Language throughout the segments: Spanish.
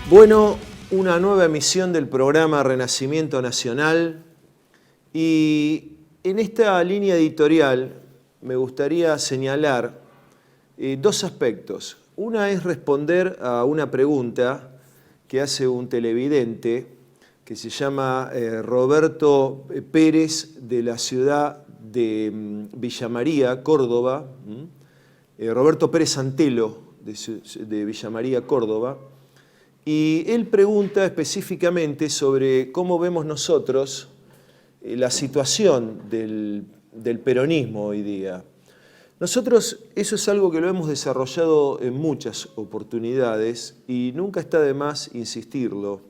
Bueno, una nueva emisión del programa Renacimiento Nacional, y en esta línea editorial me gustaría señalar dos aspectos. Una es responder a una pregunta que hace un televidente que se llama Roberto Pérez, de la ciudad de Villa María, Córdoba, Roberto Pérez Antelo, de Villa María, Córdoba. Y él pregunta específicamente sobre cómo vemos nosotros la situación del peronismo hoy día. Nosotros eso es algo que lo hemos desarrollado en muchas oportunidades y nunca está de más insistirlo.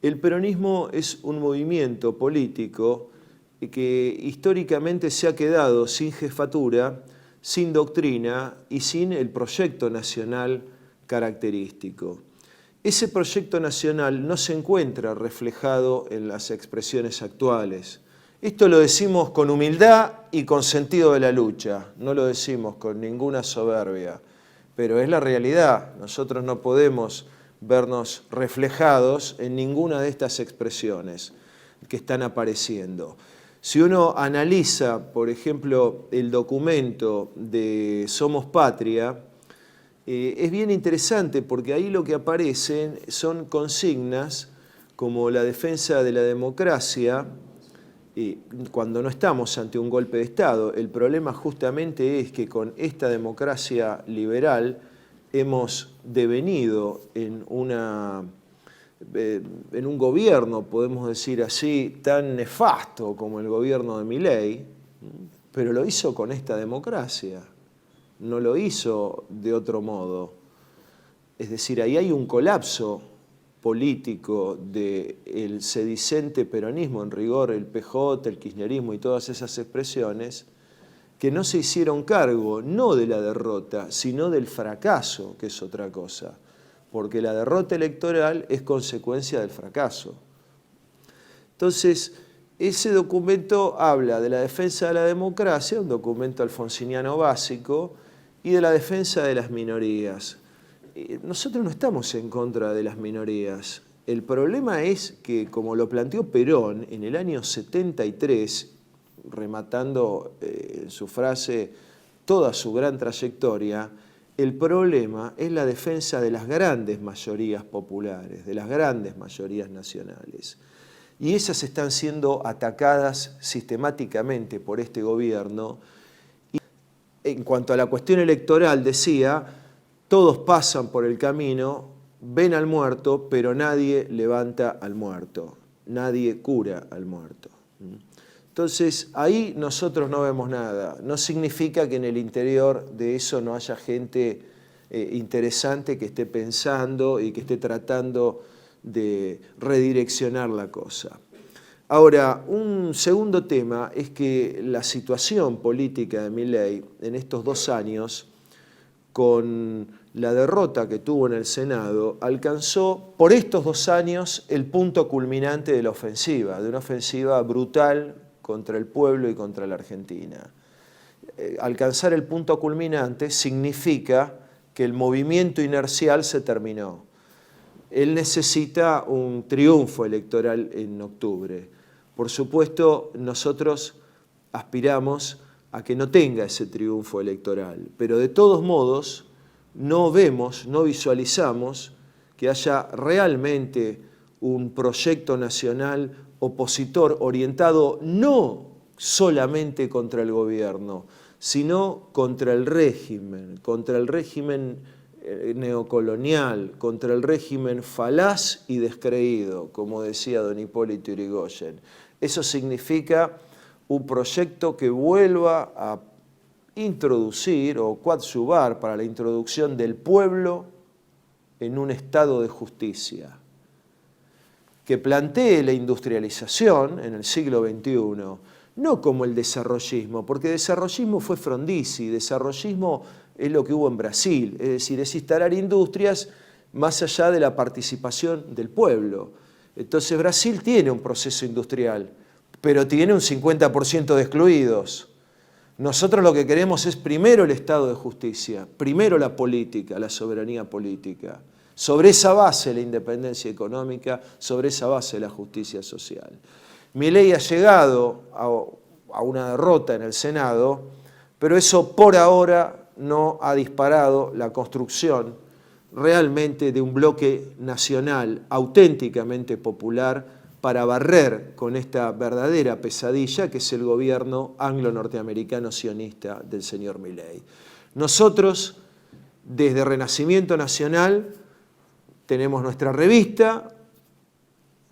El peronismo es un movimiento político que históricamente se ha quedado sin jefatura, sin doctrina y sin el proyecto nacional característico. Ese proyecto nacional no se encuentra reflejado en las expresiones actuales. Esto lo decimos con humildad y con sentido de la lucha, no lo decimos con ninguna soberbia, pero es la realidad. Nosotros no podemos vernos reflejados en ninguna de estas expresiones que están apareciendo. Si uno analiza, por ejemplo, el documento de Somos Patria, es bien interesante porque ahí lo que aparecen son consignas como la defensa de la democracia, cuando no estamos ante un golpe de Estado. El problema justamente es que con esta democracia liberal hemos devenido en un gobierno, podemos decir así, tan nefasto como el gobierno de Milei, pero lo hizo con esta democracia. No lo hizo de otro modo. Es decir, ahí hay un colapso político del sedicente peronismo, en rigor el PJ, el kirchnerismo y todas esas expresiones, que no se hicieron cargo no de la derrota, sino del fracaso, que es otra cosa, porque la derrota electoral es consecuencia del fracaso. Entonces, ese documento habla de la defensa de la democracia, un documento alfonsiniano básico, y de la defensa de las minorías. Nosotros no estamos en contra de las minorías. El problema es que, como lo planteó Perón en el año 73, rematando en su frase toda su gran trayectoria, el problema es la defensa de las grandes mayorías populares, de las grandes mayorías nacionales. Y esas están siendo atacadas sistemáticamente por este gobierno. En cuanto a la cuestión electoral, decía, todos pasan por el camino, ven al muerto, pero nadie levanta al muerto, nadie cura al muerto. Entonces, ahí nosotros no vemos nada. No significa que en el interior de eso no haya gente interesante que esté pensando y que esté tratando de redireccionar la cosa. Ahora, un segundo tema es que la situación política de Milei en estos 2 años, con la derrota que tuvo en el Senado, alcanzó por estos 2 años el punto culminante de la ofensiva, de una ofensiva brutal contra el pueblo y contra la Argentina. Alcanzar el punto culminante significa que el movimiento inercial se terminó. Él necesita un triunfo electoral en octubre. Por supuesto, nosotros aspiramos a que no tenga ese triunfo electoral, pero de todos modos no vemos, no visualizamos que haya realmente un proyecto nacional opositor orientado no solamente contra el gobierno, sino contra el régimen neocolonial, contra el régimen falaz y descreído, como decía don Hipólito Yrigoyen. Eso significa un proyecto que vuelva a introducir o coadyuvar para la introducción del pueblo en un estado de justicia, que plantee la industrialización en el siglo XXI, no como el desarrollismo, porque desarrollismo fue Frondizi, desarrollismo es lo que hubo en Brasil, es decir, es instalar industrias más allá de la participación del pueblo. Entonces Brasil tiene un proceso industrial, pero tiene un 50% de excluidos. Nosotros lo que queremos es primero el Estado de justicia, primero la política, la soberanía política. Sobre esa base la independencia económica, sobre esa base la justicia social. Milei ha llegado a una derrota en el Senado, pero eso por ahora no ha disparado la construcción realmente de un bloque nacional auténticamente popular para barrer con esta verdadera pesadilla que es el gobierno anglo-norteamericano sionista del señor Milei. Nosotros, desde Renacimiento Nacional, tenemos nuestra revista,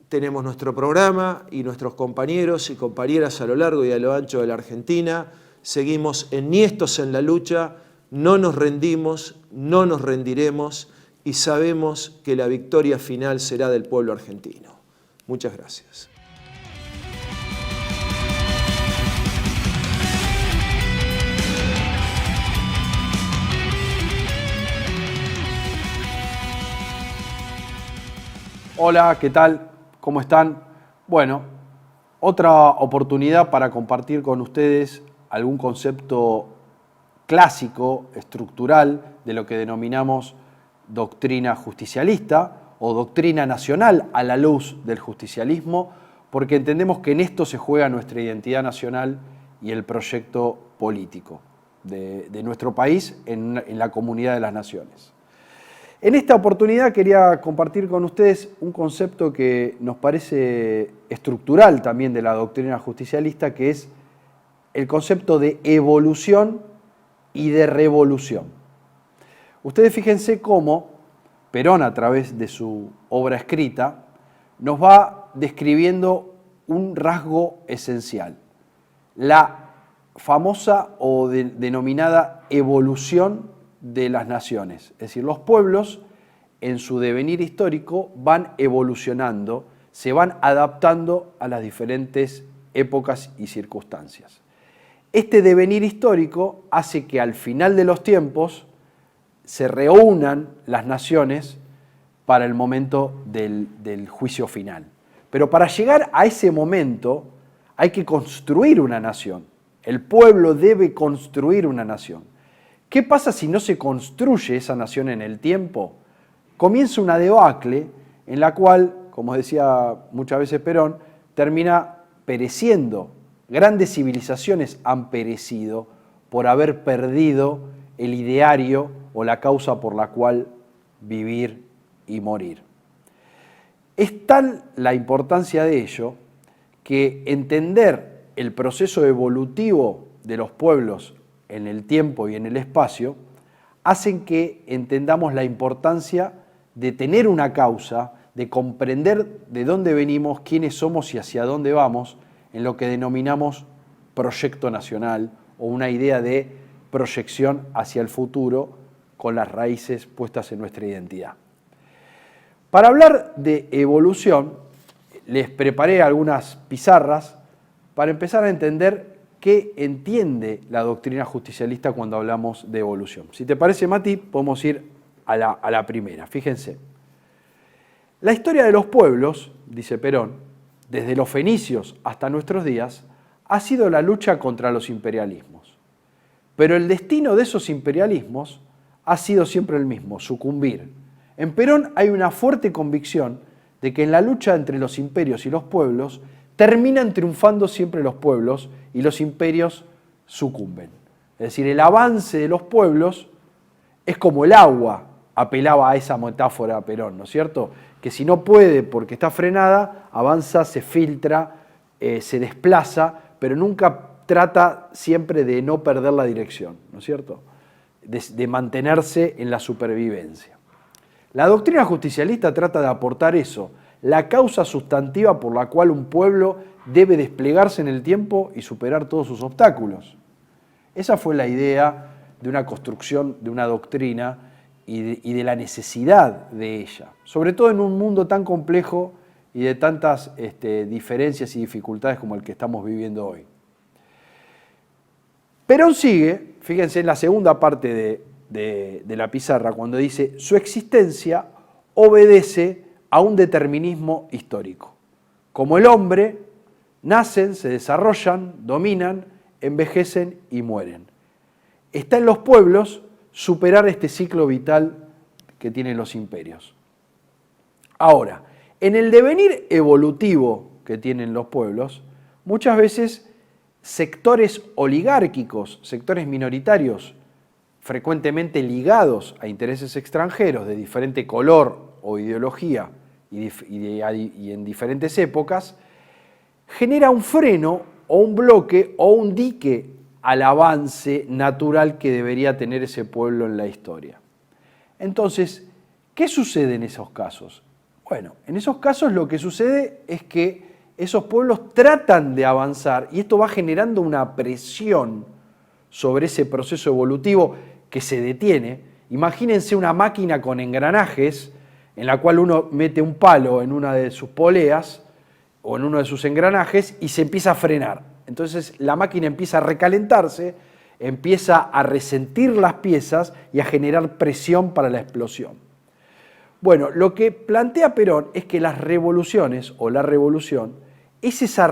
tenemos nuestro programa y nuestros compañeros y compañeras a lo largo y a lo ancho de la Argentina. Seguimos enhiestos en la lucha, no nos rendimos, no nos rendiremos y sabemos que la victoria final será del pueblo argentino. Muchas gracias. Hola, ¿qué tal? ¿Cómo están? Bueno, otra oportunidad para compartir con ustedes algún concepto clásico, estructural, de lo que denominamos doctrina justicialista o doctrina nacional a la luz del justicialismo, porque entendemos que en esto se juega nuestra identidad nacional y el proyecto político de nuestro país en la comunidad de las naciones. En esta oportunidad quería compartir con ustedes un concepto que nos parece estructural también de la doctrina justicialista, que es el concepto de evolución y de revolución. Ustedes fíjense cómo Perón, a través de su obra escrita, nos va describiendo un rasgo esencial, la famosa o denominada evolución de las naciones. Es decir, los pueblos en su devenir histórico van evolucionando, se van adaptando a las diferentes épocas y circunstancias. Este devenir histórico hace que al final de los tiempos se reúnan las naciones para el momento del juicio final. Pero para llegar a ese momento hay que construir una nación. El pueblo debe construir una nación. ¿Qué pasa si no se construye esa nación en el tiempo? Comienza una debacle en la cual, como decía muchas veces Perón, termina pereciendo. Grandes civilizaciones han perecido por haber perdido el ideario o la causa por la cual vivir y morir. Es tal la importancia de ello que entender el proceso evolutivo de los pueblos en el tiempo y en el espacio, hacen que entendamos la importancia de tener una causa, de comprender de dónde venimos, quiénes somos y hacia dónde vamos, en lo que denominamos proyecto nacional o una idea de proyección hacia el futuro con las raíces puestas en nuestra identidad. Para hablar de evolución, les preparé algunas pizarras para empezar a entender qué entiende la doctrina justicialista cuando hablamos de evolución. Si te parece, Mati, podemos ir a la primera. Fíjense. La historia de los pueblos, dice Perón, desde los fenicios hasta nuestros días, ha sido la lucha contra los imperialismos. Pero el destino de esos imperialismos ha sido siempre el mismo, sucumbir. En Perón hay una fuerte convicción de que en la lucha entre los imperios y los pueblos terminan triunfando siempre los pueblos y los imperios sucumben. Es decir, el avance de los pueblos es como el agua, apelaba a esa metáfora Perón, ¿no es cierto? Que si no puede porque está frenada, avanza, se filtra, se desplaza, pero nunca trata siempre de no perder la dirección, ¿no es cierto? De mantenerse en la supervivencia. La doctrina justicialista trata de aportar eso, la causa sustantiva por la cual un pueblo debe desplegarse en el tiempo y superar todos sus obstáculos. Esa fue la idea de una construcción, de una doctrina y de la necesidad de ella, sobre todo en un mundo tan complejo y de tantas diferencias y dificultades como el que estamos viviendo hoy. Perón sigue, fíjense en la segunda parte de la pizarra, cuando dice: su existencia obedece a un determinismo histórico. Como el hombre, nacen, se desarrollan, dominan, envejecen y mueren. Está en los pueblos superar este ciclo vital que tienen los imperios. Ahora, en el devenir evolutivo que tienen los pueblos, muchas veces sectores oligárquicos, sectores minoritarios, frecuentemente ligados a intereses extranjeros de diferente color o ideología y en diferentes épocas, genera un freno o un bloque o un dique al avance natural que debería tener ese pueblo en la historia. Entonces, ¿qué sucede en esos casos? Bueno, en esos casos lo que sucede es que esos pueblos tratan de avanzar y esto va generando una presión sobre ese proceso evolutivo que se detiene. Imagínense una máquina con engranajes en la cual uno mete un palo en una de sus poleas o en uno de sus engranajes y se empieza a frenar. Entonces la máquina empieza a recalentarse, empieza a resentir las piezas y a generar presión para la explosión. Bueno, lo que plantea Perón es que las revoluciones o la revolución es esa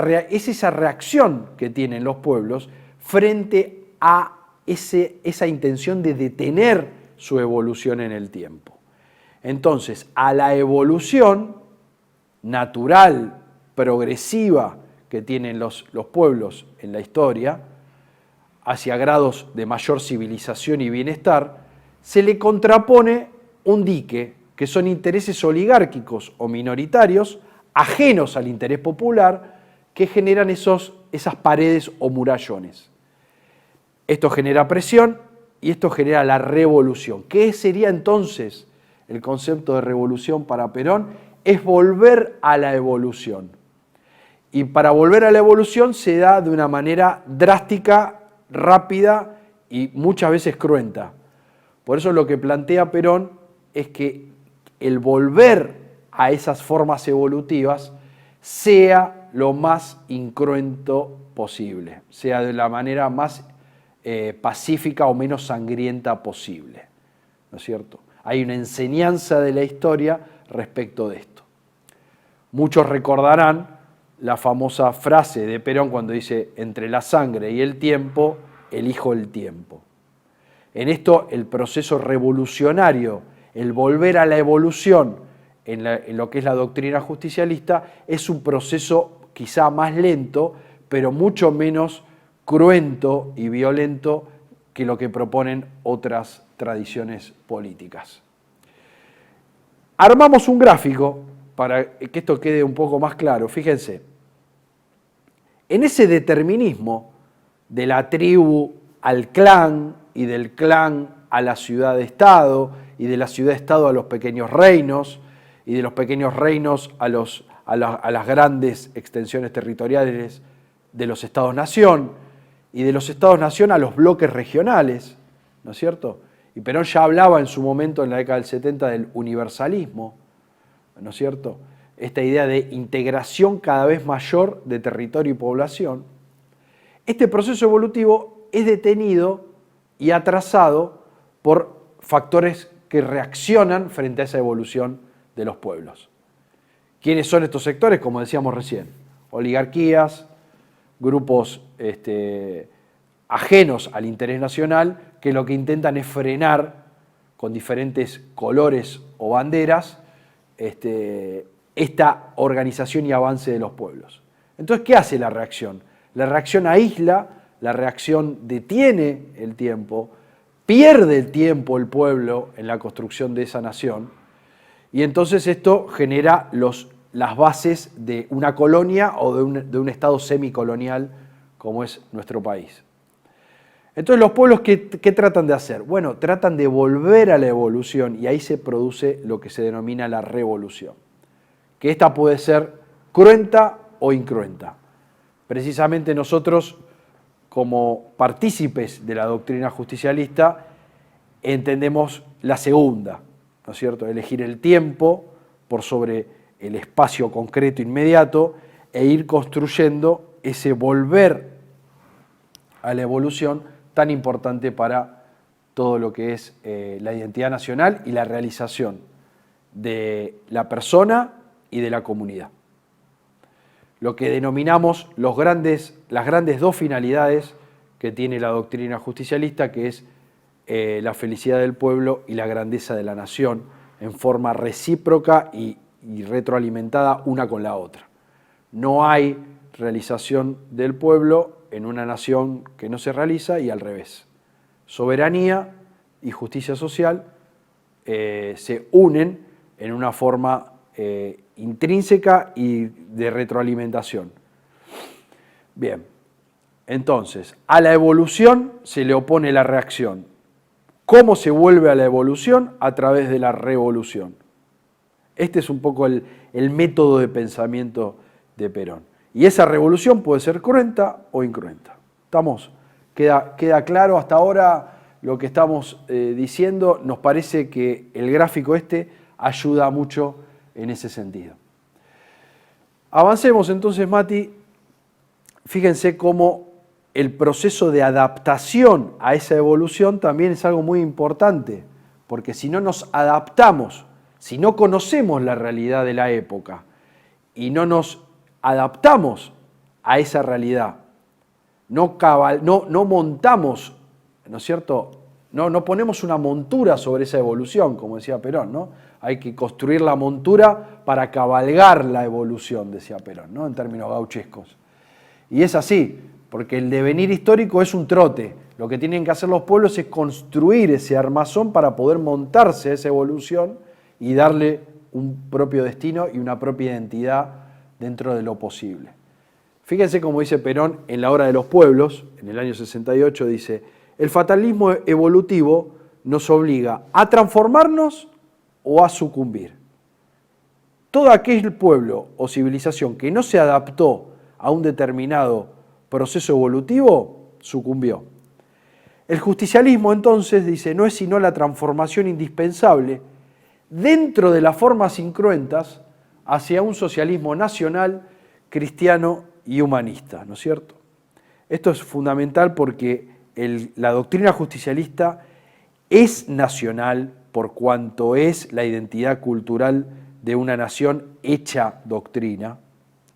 reacción que tienen los pueblos frente a esa intención de detener su evolución en el tiempo. Entonces, a la evolución natural, progresiva que tienen los pueblos en la historia, hacia grados de mayor civilización y bienestar, se le contrapone un dique, que son intereses oligárquicos o minoritarios, ajenos al interés popular, que generan esas paredes o murallones. Esto genera presión y esto genera la revolución. ¿Qué sería entonces el concepto de revolución para Perón? Es volver a la evolución. Y para volver a la evolución se da de una manera drástica, rápida y muchas veces cruenta. Por eso lo que plantea Perón es que el volver a esas formas evolutivas sea lo más incruento posible, sea de la manera más pacífica o menos sangrienta posible, ¿no es cierto? Hay una enseñanza de la historia respecto de esto. Muchos recordarán la famosa frase de Perón cuando dice: entre la sangre y el tiempo, elijo el tiempo. En esto el proceso revolucionario, el volver a la evolución en lo que es la doctrina justicialista, es un proceso quizá más lento, pero mucho menos cruento y violento que lo que proponen otras tradiciones políticas. Armamos un gráfico para que esto quede un poco más claro. Fíjense, en ese determinismo de la tribu al clan y del clan a la ciudad-estado y de la ciudad-estado a los pequeños reinos y de los pequeños reinos a las grandes extensiones territoriales de los estados-nación y de los estados-nación a los bloques regionales, ¿no es cierto? Y Perón ya hablaba en su momento, en la década del 70, del universalismo, ¿no es cierto? Esta idea de integración cada vez mayor de territorio y población. Este proceso evolutivo es detenido y atrasado por factores que reaccionan frente a esa evolución de los pueblos. ¿Quiénes son estos sectores? Como decíamos recién, oligarquías, grupos ajenos al interés nacional, que lo que intentan es frenar con diferentes colores o banderas esta organización y avance de los pueblos. Entonces, ¿qué hace la reacción? La reacción aísla, la reacción detiene el tiempo, pierde el tiempo el pueblo en la construcción de esa nación, y entonces esto genera las bases de una colonia o de un estado semicolonial como es nuestro país. Entonces, ¿los pueblos qué tratan de hacer? Bueno, tratan de volver a la evolución y ahí se produce lo que se denomina la revolución. Que esta puede ser cruenta o incruenta. Precisamente nosotros, como partícipes de la doctrina justicialista, entendemos la segunda, ¿no es cierto? Elegir el tiempo por sobre el espacio concreto inmediato e ir construyendo ese volver a la evolución tan importante para todo lo que es la identidad nacional y la realización de la persona y de la comunidad. Lo que denominamos las grandes dos finalidades que tiene la doctrina justicialista, que es la felicidad del pueblo y la grandeza de la nación, en forma recíproca y y retroalimentada una con la otra. No hay realización del pueblo en una nación que no se realiza y al revés. Soberanía y justicia social se unen en una forma intrínseca y de retroalimentación. Bien, entonces, a la evolución se le opone la reacción. ¿Cómo se vuelve a la evolución? A través de la revolución. Este es un poco el método de pensamiento de Perón. Y esa revolución puede ser cruenta o incruenta. ¿Estamos? ¿Queda claro hasta ahora lo que estamos diciendo? Nos parece que el gráfico este ayuda mucho en ese sentido. Avancemos entonces, Mati. Fíjense cómo el proceso de adaptación a esa evolución también es algo muy importante, porque si no nos adaptamos, si no conocemos la realidad de la época y no nos adaptamos a esa realidad, no montamos, ¿no es cierto? No ponemos una montura sobre esa evolución, como decía Perón, ¿no? Hay que construir la montura para cabalgar la evolución, decía Perón, ¿no? En términos gauchescos. Y es así, porque el devenir histórico es un trote. Lo que tienen que hacer los pueblos es construir ese armazón para poder montarse a esa evolución y darle un propio destino y una propia identidad dentro de lo posible. Fíjense cómo dice Perón en La Hora de los Pueblos, en el año 68, dice: el fatalismo evolutivo nos obliga a transformarnos o a sucumbir. Todo aquel pueblo o civilización que no se adaptó a un determinado proceso evolutivo, sucumbió. El justicialismo, entonces, dice, no es sino la transformación indispensable dentro de las formas incruentas hacia un socialismo nacional, cristiano y humanista, ¿no es cierto? Esto es fundamental porque la doctrina justicialista es nacional por cuanto es la identidad cultural de una nación hecha doctrina,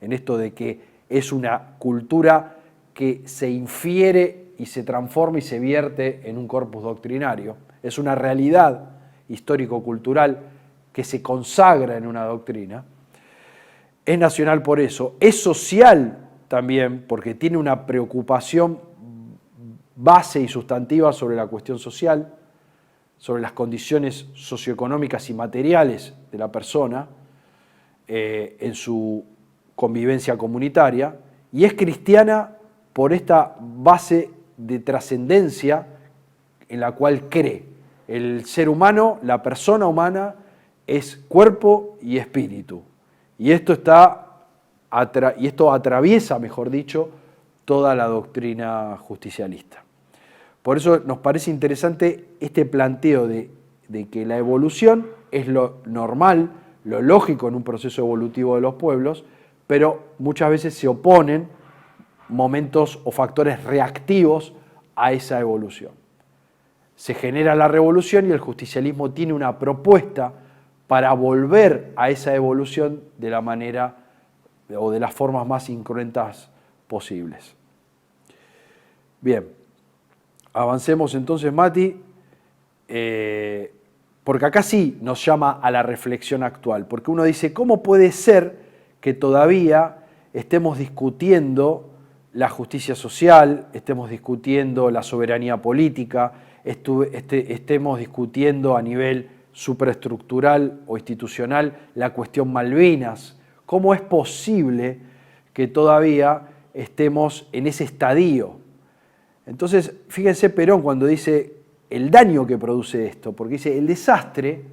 en esto de que es una cultura que se infiere y se transforma y se vierte en un corpus doctrinario. Es una realidad histórico-cultural que se consagra en una doctrina. Es nacional por eso. Es social también porque tiene una preocupación base y sustantiva sobre la cuestión social, sobre las condiciones socioeconómicas y materiales de la persona en su convivencia comunitaria, y es cristiana por esta base de trascendencia en la cual cree. El ser humano, la persona humana, es cuerpo y espíritu. Y esto atraviesa, mejor dicho, toda la doctrina justicialista. Por eso nos parece interesante este planteo de que la evolución es lo normal, lo lógico en un proceso evolutivo de los pueblos, pero muchas veces se oponen momentos o factores reactivos a esa evolución. Se genera la revolución y el justicialismo tiene una propuesta para volver a esa evolución de la manera o de las formas más incruentas posibles. Bien, avancemos entonces, Mati, porque acá sí nos llama a la reflexión actual, porque uno dice, ¿cómo puede ser que todavía estemos discutiendo la justicia social, estemos discutiendo la soberanía política, estemos discutiendo a nivel supraestructural o institucional la cuestión Malvinas? ¿Cómo es posible que todavía estemos en ese estadio? Entonces, fíjense Perón cuando dice el daño que produce esto, porque dice el desastre,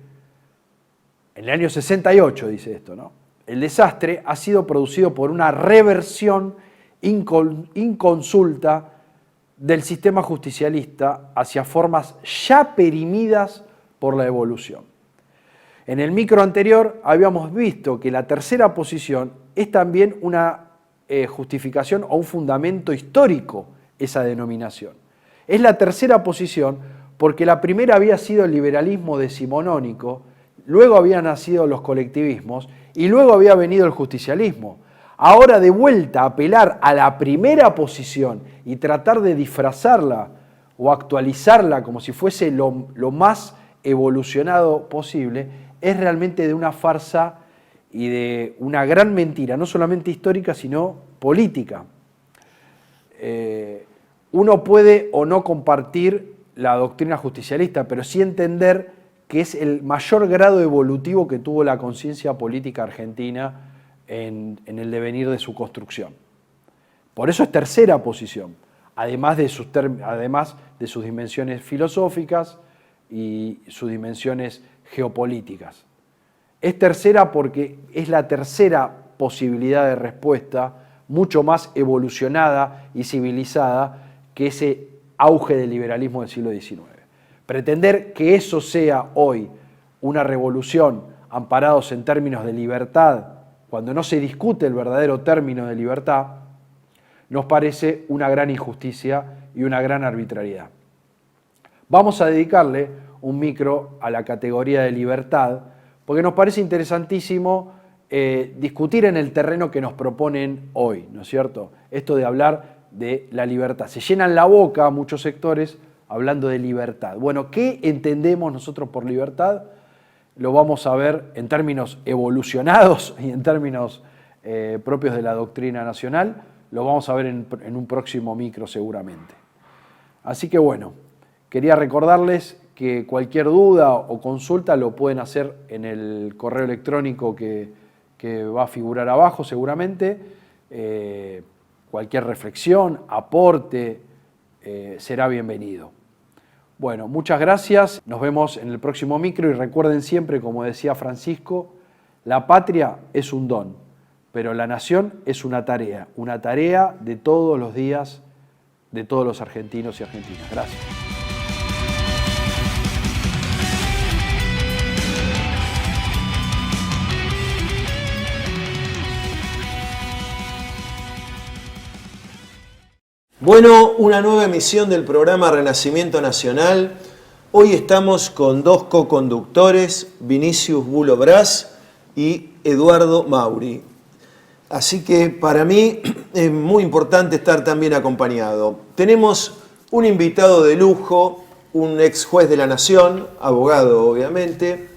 en el año 68 dice esto, ¿no? El desastre ha sido producido por una reversión inconsulta del sistema justicialista hacia formas ya perimidas por la evolución. En el micro anterior habíamos visto que la tercera posición es también una justificación o un fundamento histórico, esa denominación. Es la tercera posición porque la primera había sido el liberalismo decimonónico, luego habían nacido los colectivismos y luego había venido el justicialismo. Ahora de vuelta a apelar a la primera posición y tratar de disfrazarla o actualizarla como si fuese lo más evolucionado posible, es realmente de una farsa y de una gran mentira, no solamente histórica, sino política. Uno puede o no compartir la doctrina justicialista, pero sí entender que es el mayor grado evolutivo que tuvo la conciencia política argentina en el devenir de su construcción. Por eso es tercera posición, además de sus dimensiones filosóficas y sus dimensiones geopolíticas. Es tercera porque es la tercera posibilidad de respuesta, mucho más evolucionada y civilizada que ese auge del liberalismo del siglo XIX. Pretender que eso sea hoy una revolución amparados en términos de libertad, cuando no se discute el verdadero término de libertad, nos parece una gran injusticia y una gran arbitrariedad. Vamos a dedicarle un micro a la categoría de libertad, porque nos parece interesantísimo discutir en el terreno que nos proponen hoy, ¿no es cierto? Esto de hablar de la libertad. Se llenan la boca muchos sectores hablando de libertad. Bueno, ¿qué entendemos nosotros por libertad? Lo vamos a ver en términos evolucionados y en términos propios de la doctrina nacional. Lo vamos a ver en un próximo micro seguramente. Así que bueno, quería recordarles que cualquier duda o consulta lo pueden hacer en el correo electrónico que va a figurar abajo seguramente. Cualquier reflexión, aporte, será bienvenido. Bueno, muchas gracias. Nos vemos en el próximo micro y recuerden siempre, como decía Francisco, la patria es un don, pero la nación es una tarea de todos los días de todos los argentinos y argentinas. Gracias. Bueno, una nueva emisión del programa Renacimiento Nacional. Hoy estamos con dos co-conductores, Vinicius Bulo Brás y Eduardo Mauri. Así que para mí es muy importante estar también acompañado. Tenemos un invitado de lujo, un ex juez de la Nación, abogado obviamente,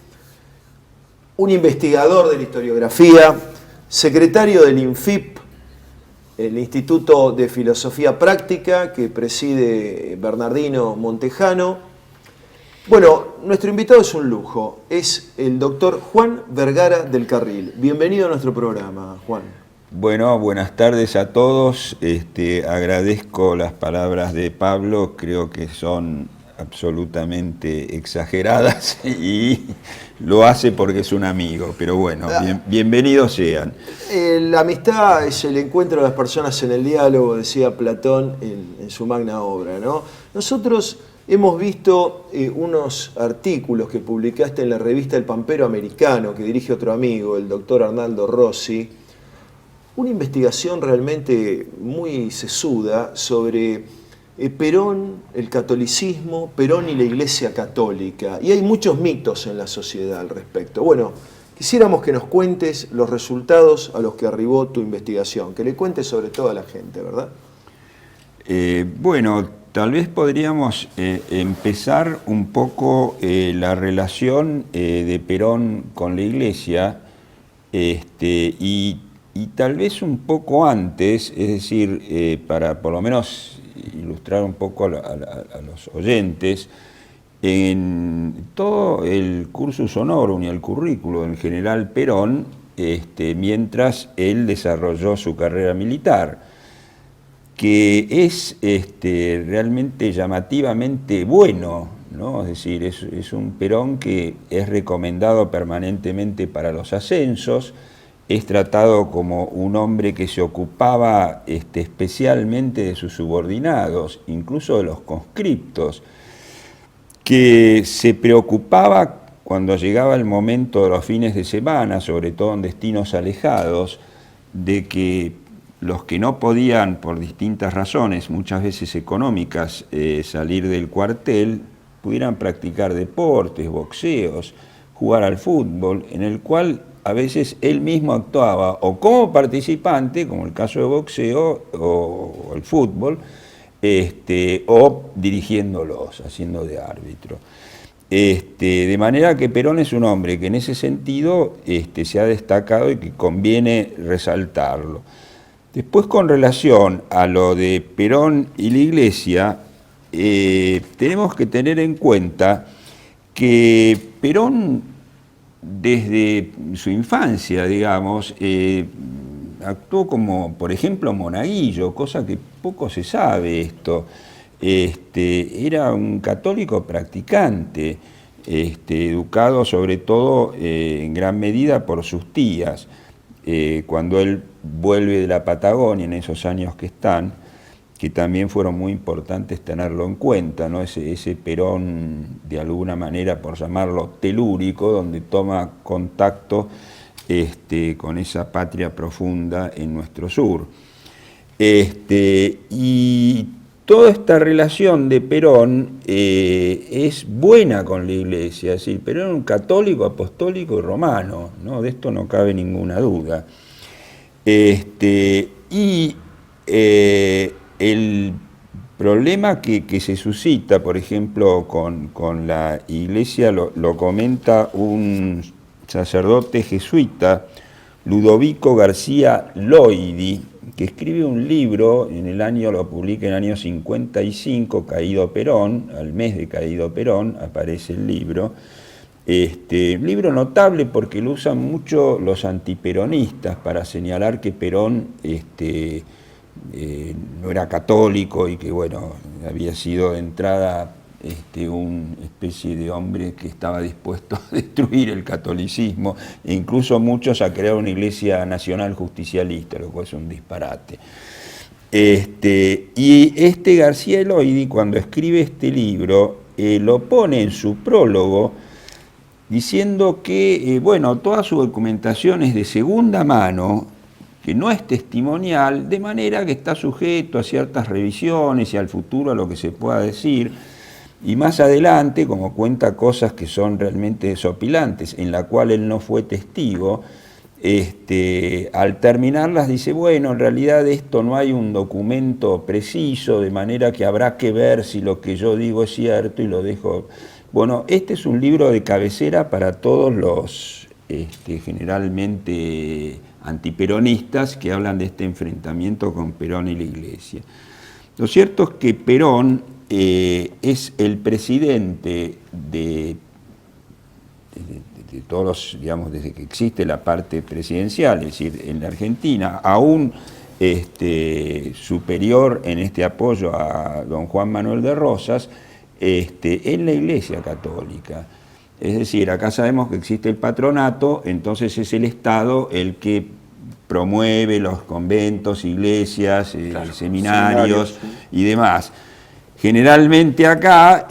un investigador de la historiografía, secretario del INFIP, el Instituto de Filosofía Práctica, que preside Bernardino Montejano. Bueno, nuestro invitado es un lujo, es el doctor Juan Vergara del Carril. Bienvenido a nuestro programa, Juan. Bueno, buenas tardes a todos. Agradezco las palabras de Pablo, creo que son absolutamente exageradas y lo hace porque es un amigo, pero bueno, bienvenidos sean. La amistad es el encuentro de las personas en el diálogo, decía Platón en su magna obra, ¿no? Nosotros hemos visto unos artículos que publicaste en la revista El Pampero Americano, que dirige otro amigo, el doctor Arnaldo Rossi, una investigación realmente muy sesuda sobre Perón, el catolicismo, Perón y la Iglesia Católica. Y hay muchos mitos en la sociedad al respecto. Bueno, quisiéramos que nos cuentes los resultados a los que arribó tu investigación, que le cuentes sobre todo a la gente, ¿verdad? Bueno, tal vez podríamos empezar un poco la relación de Perón con la Iglesia y tal vez un poco antes, es decir, para por lo menos ilustrar un poco a los oyentes, en todo el cursus honorum y el currículo del general Perón, mientras él desarrolló su carrera militar, que es realmente llamativamente bueno, ¿no? Es decir, es un Perón que es recomendado permanentemente para los ascensos, es tratado como un hombre que se ocupaba especialmente de sus subordinados, incluso de los conscriptos, que se preocupaba cuando llegaba el momento de los fines de semana, sobre todo en destinos alejados, de que los que no podían, por distintas razones, muchas veces económicas, salir del cuartel, pudieran practicar deportes, boxeos, jugar al fútbol, en el cual a veces él mismo actuaba o como participante, como el caso de boxeo o el fútbol, o dirigiéndolos, haciendo de árbitro. De manera que Perón es un hombre que en ese sentido se ha destacado y que conviene resaltarlo. Después, con relación a lo de Perón y la Iglesia, tenemos que tener en cuenta que Perón, desde su infancia, digamos, actuó como, por ejemplo, monaguillo, cosa que poco se sabe esto. Era un católico practicante, educado sobre todo en gran medida por sus tías. Cuando él vuelve de la Patagonia en esos años que están, que también fueron muy importantes tenerlo en cuenta, ¿no? Ese Perón, de alguna manera, por llamarlo telúrico, donde toma contacto con esa patria profunda en nuestro sur. Y toda esta relación de Perón es buena con la Iglesia, es decir, Perón era un católico, apostólico y romano, ¿no? De esto no cabe ninguna duda. El problema que se suscita, por ejemplo, con la Iglesia, lo comenta un sacerdote jesuita, Ludovico García Loidi, que escribe un libro, lo publica en el año 55, Caído Perón, al mes de Caído Perón, aparece el libro. Libro notable porque lo usan mucho los antiperonistas para señalar que Perón no era católico y que, bueno, había sido de entrada una especie de hombre que estaba dispuesto a destruir el catolicismo, e incluso muchos a crear una iglesia nacional justicialista, lo cual es un disparate. Y García Eloidi, cuando escribe este libro, lo pone en su prólogo diciendo que, toda su documentación es de segunda mano, que no es testimonial, de manera que está sujeto a ciertas revisiones y al futuro a lo que se pueda decir. Y más adelante, como cuenta cosas que son realmente desopilantes, en la cual él no fue testigo, al terminarlas dice, en realidad de esto no hay un documento preciso, de manera que habrá que ver si lo que yo digo es cierto, y lo dejo. Bueno, este es un libro de cabecera para todos los generalmente antiperonistas que hablan de este enfrentamiento con Perón y la Iglesia. Lo cierto es que Perón es el presidente de todos los, digamos, desde que existe la parte presidencial, es decir, en la Argentina, aún superior en este apoyo a don Juan Manuel de Rosas, en la Iglesia Católica. Es decir, acá sabemos que existe el patronato, entonces es el Estado el que promueve los conventos, iglesias, seminarios y demás. Generalmente acá,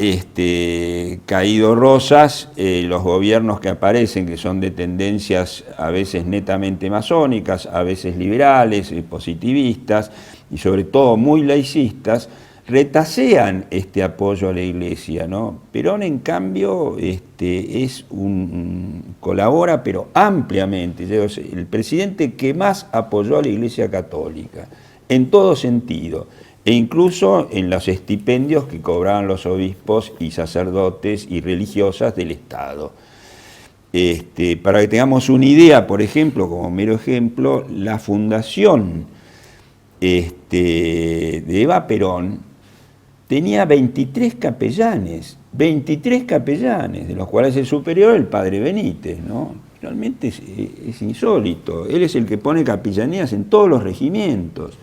caído Rosas, los gobiernos que aparecen, que son de tendencias a veces netamente masónicas, a veces liberales, positivistas y sobre todo muy laicistas, retasean este apoyo a la Iglesia, ¿no? Perón, en cambio, colabora, pero ampliamente. Es el presidente que más apoyó a la Iglesia Católica, en todo sentido, e incluso en los estipendios que cobraban los obispos y sacerdotes y religiosas del Estado. Para que tengamos una idea, por ejemplo, como mero ejemplo, la fundación de Eva Perón tenía 23 capellanes, de los cuales el superior el padre Benítez, ¿no? Realmente es insólito. Él es el que pone capellanías en todos los regimientos.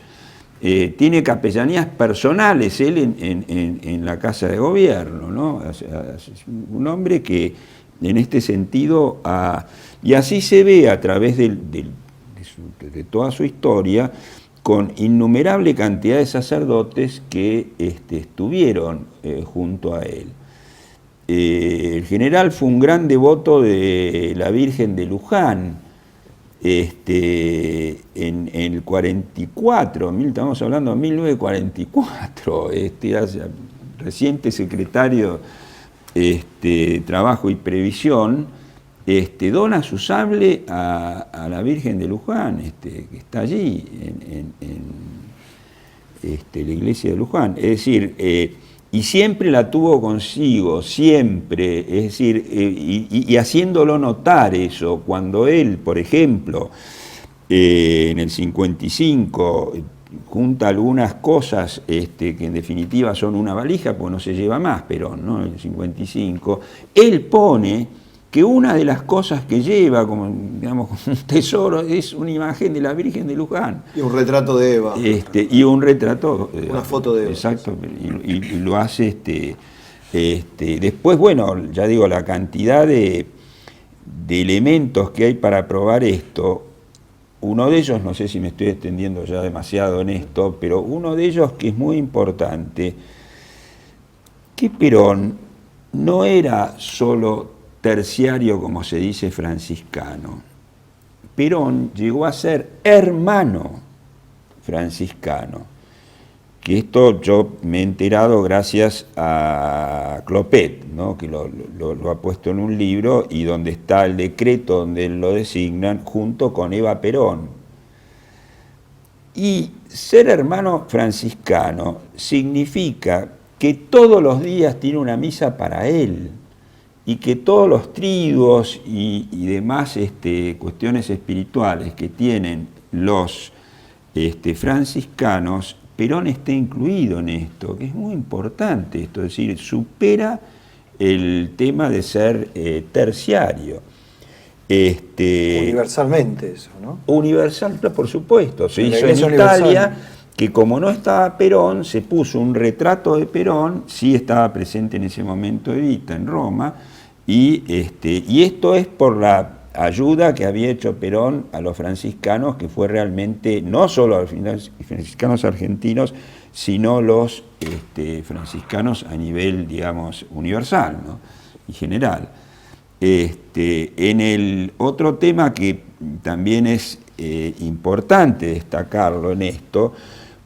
Tiene capellanías personales él en la Casa de Gobierno, ¿no? Es un hombre que en este sentido, y así se ve a través de toda su historia, con innumerable cantidad de sacerdotes que estuvieron junto a él. El general fue un gran devoto de la Virgen de Luján, en el 44, estamos hablando de 1944, reciente secretario de Trabajo y Previsión, dona su sable a la Virgen de Luján, que está allí, en la iglesia de Luján. Es decir, y siempre la tuvo consigo, siempre, es decir, y haciéndolo notar eso, cuando él, por ejemplo, en el 55 junta algunas cosas que en definitiva son una valija, pues no se lleva más, pero ¿no? En el 55, él pone que una de las cosas que lleva como, digamos, un tesoro es una imagen de la Virgen de Luján. Y un retrato de Eva. Y un retrato. Una foto de Eva. Exacto, y lo hace. Después, bueno, ya digo, la cantidad de elementos que hay para probar esto. Uno de ellos, no sé si me estoy extendiendo ya demasiado en esto, pero uno de ellos que es muy importante, que Perón no era solo terciario, como se dice, franciscano. Perón llegó a ser hermano franciscano, que esto yo me he enterado gracias a Clopet, ¿no? Que lo ha puesto en un libro y donde está el decreto donde lo designan junto con Eva Perón. Y ser hermano franciscano significa que todos los días tiene una misa para él, y que todos los triduos y demás cuestiones espirituales que tienen los franciscanos, Perón está incluido en esto, que es muy importante esto, es decir, supera el tema de ser terciario. Universalmente eso, ¿no? Universal, por supuesto, se hizo en universal. Italia, que como no estaba Perón, se puso un retrato de Perón, sí estaba presente en ese momento Evita en Roma, y esto es por la ayuda que había hecho Perón a los franciscanos, que fue realmente, no solo a los franciscanos argentinos, sino los franciscanos a nivel, digamos, universal, ¿no? Y general. En el otro tema que también es importante destacarlo en esto,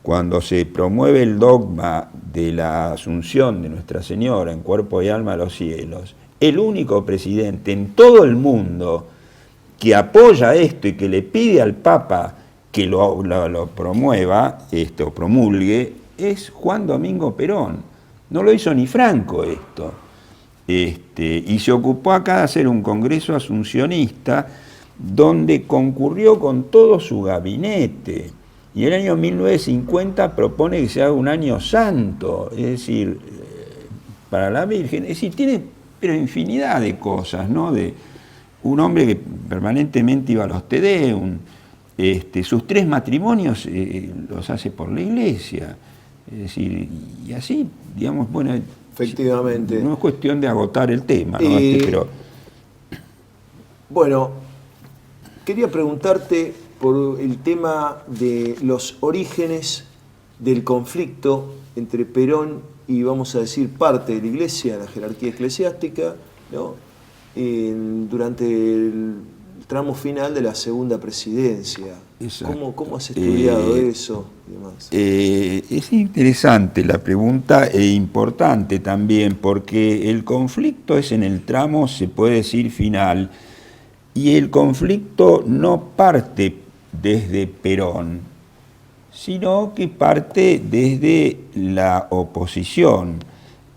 cuando se promueve el dogma de la Asunción de Nuestra Señora en cuerpo y alma a los cielos, el único presidente en todo el mundo que apoya esto y que le pide al Papa que lo promueva, o promulgue, es Juan Domingo Perón. No lo hizo ni Franco esto. Y se ocupó acá de hacer un congreso asuncionista donde concurrió con todo su gabinete. Y en el año 1950 propone que se haga un año santo, es decir, para la Virgen. Es decir, tiene pero infinidad de cosas, ¿no? De un hombre que permanentemente iba a los Te Deum, sus 3 matrimonios los hace por la Iglesia. Es decir, y así, digamos, bueno, efectivamente. No es cuestión de agotar el tema, ¿no? Pero bueno, quería preguntarte por el tema de los orígenes del conflicto entre Perón y, vamos a decir, parte de la Iglesia, la jerarquía eclesiástica, ¿no? Durante el tramo final de la segunda presidencia. ¿Cómo has estudiado eso y demás? Es interesante la pregunta e importante también, porque el conflicto es en el tramo, se puede decir, final, y el conflicto no parte desde Perón, sino que parte desde la oposición.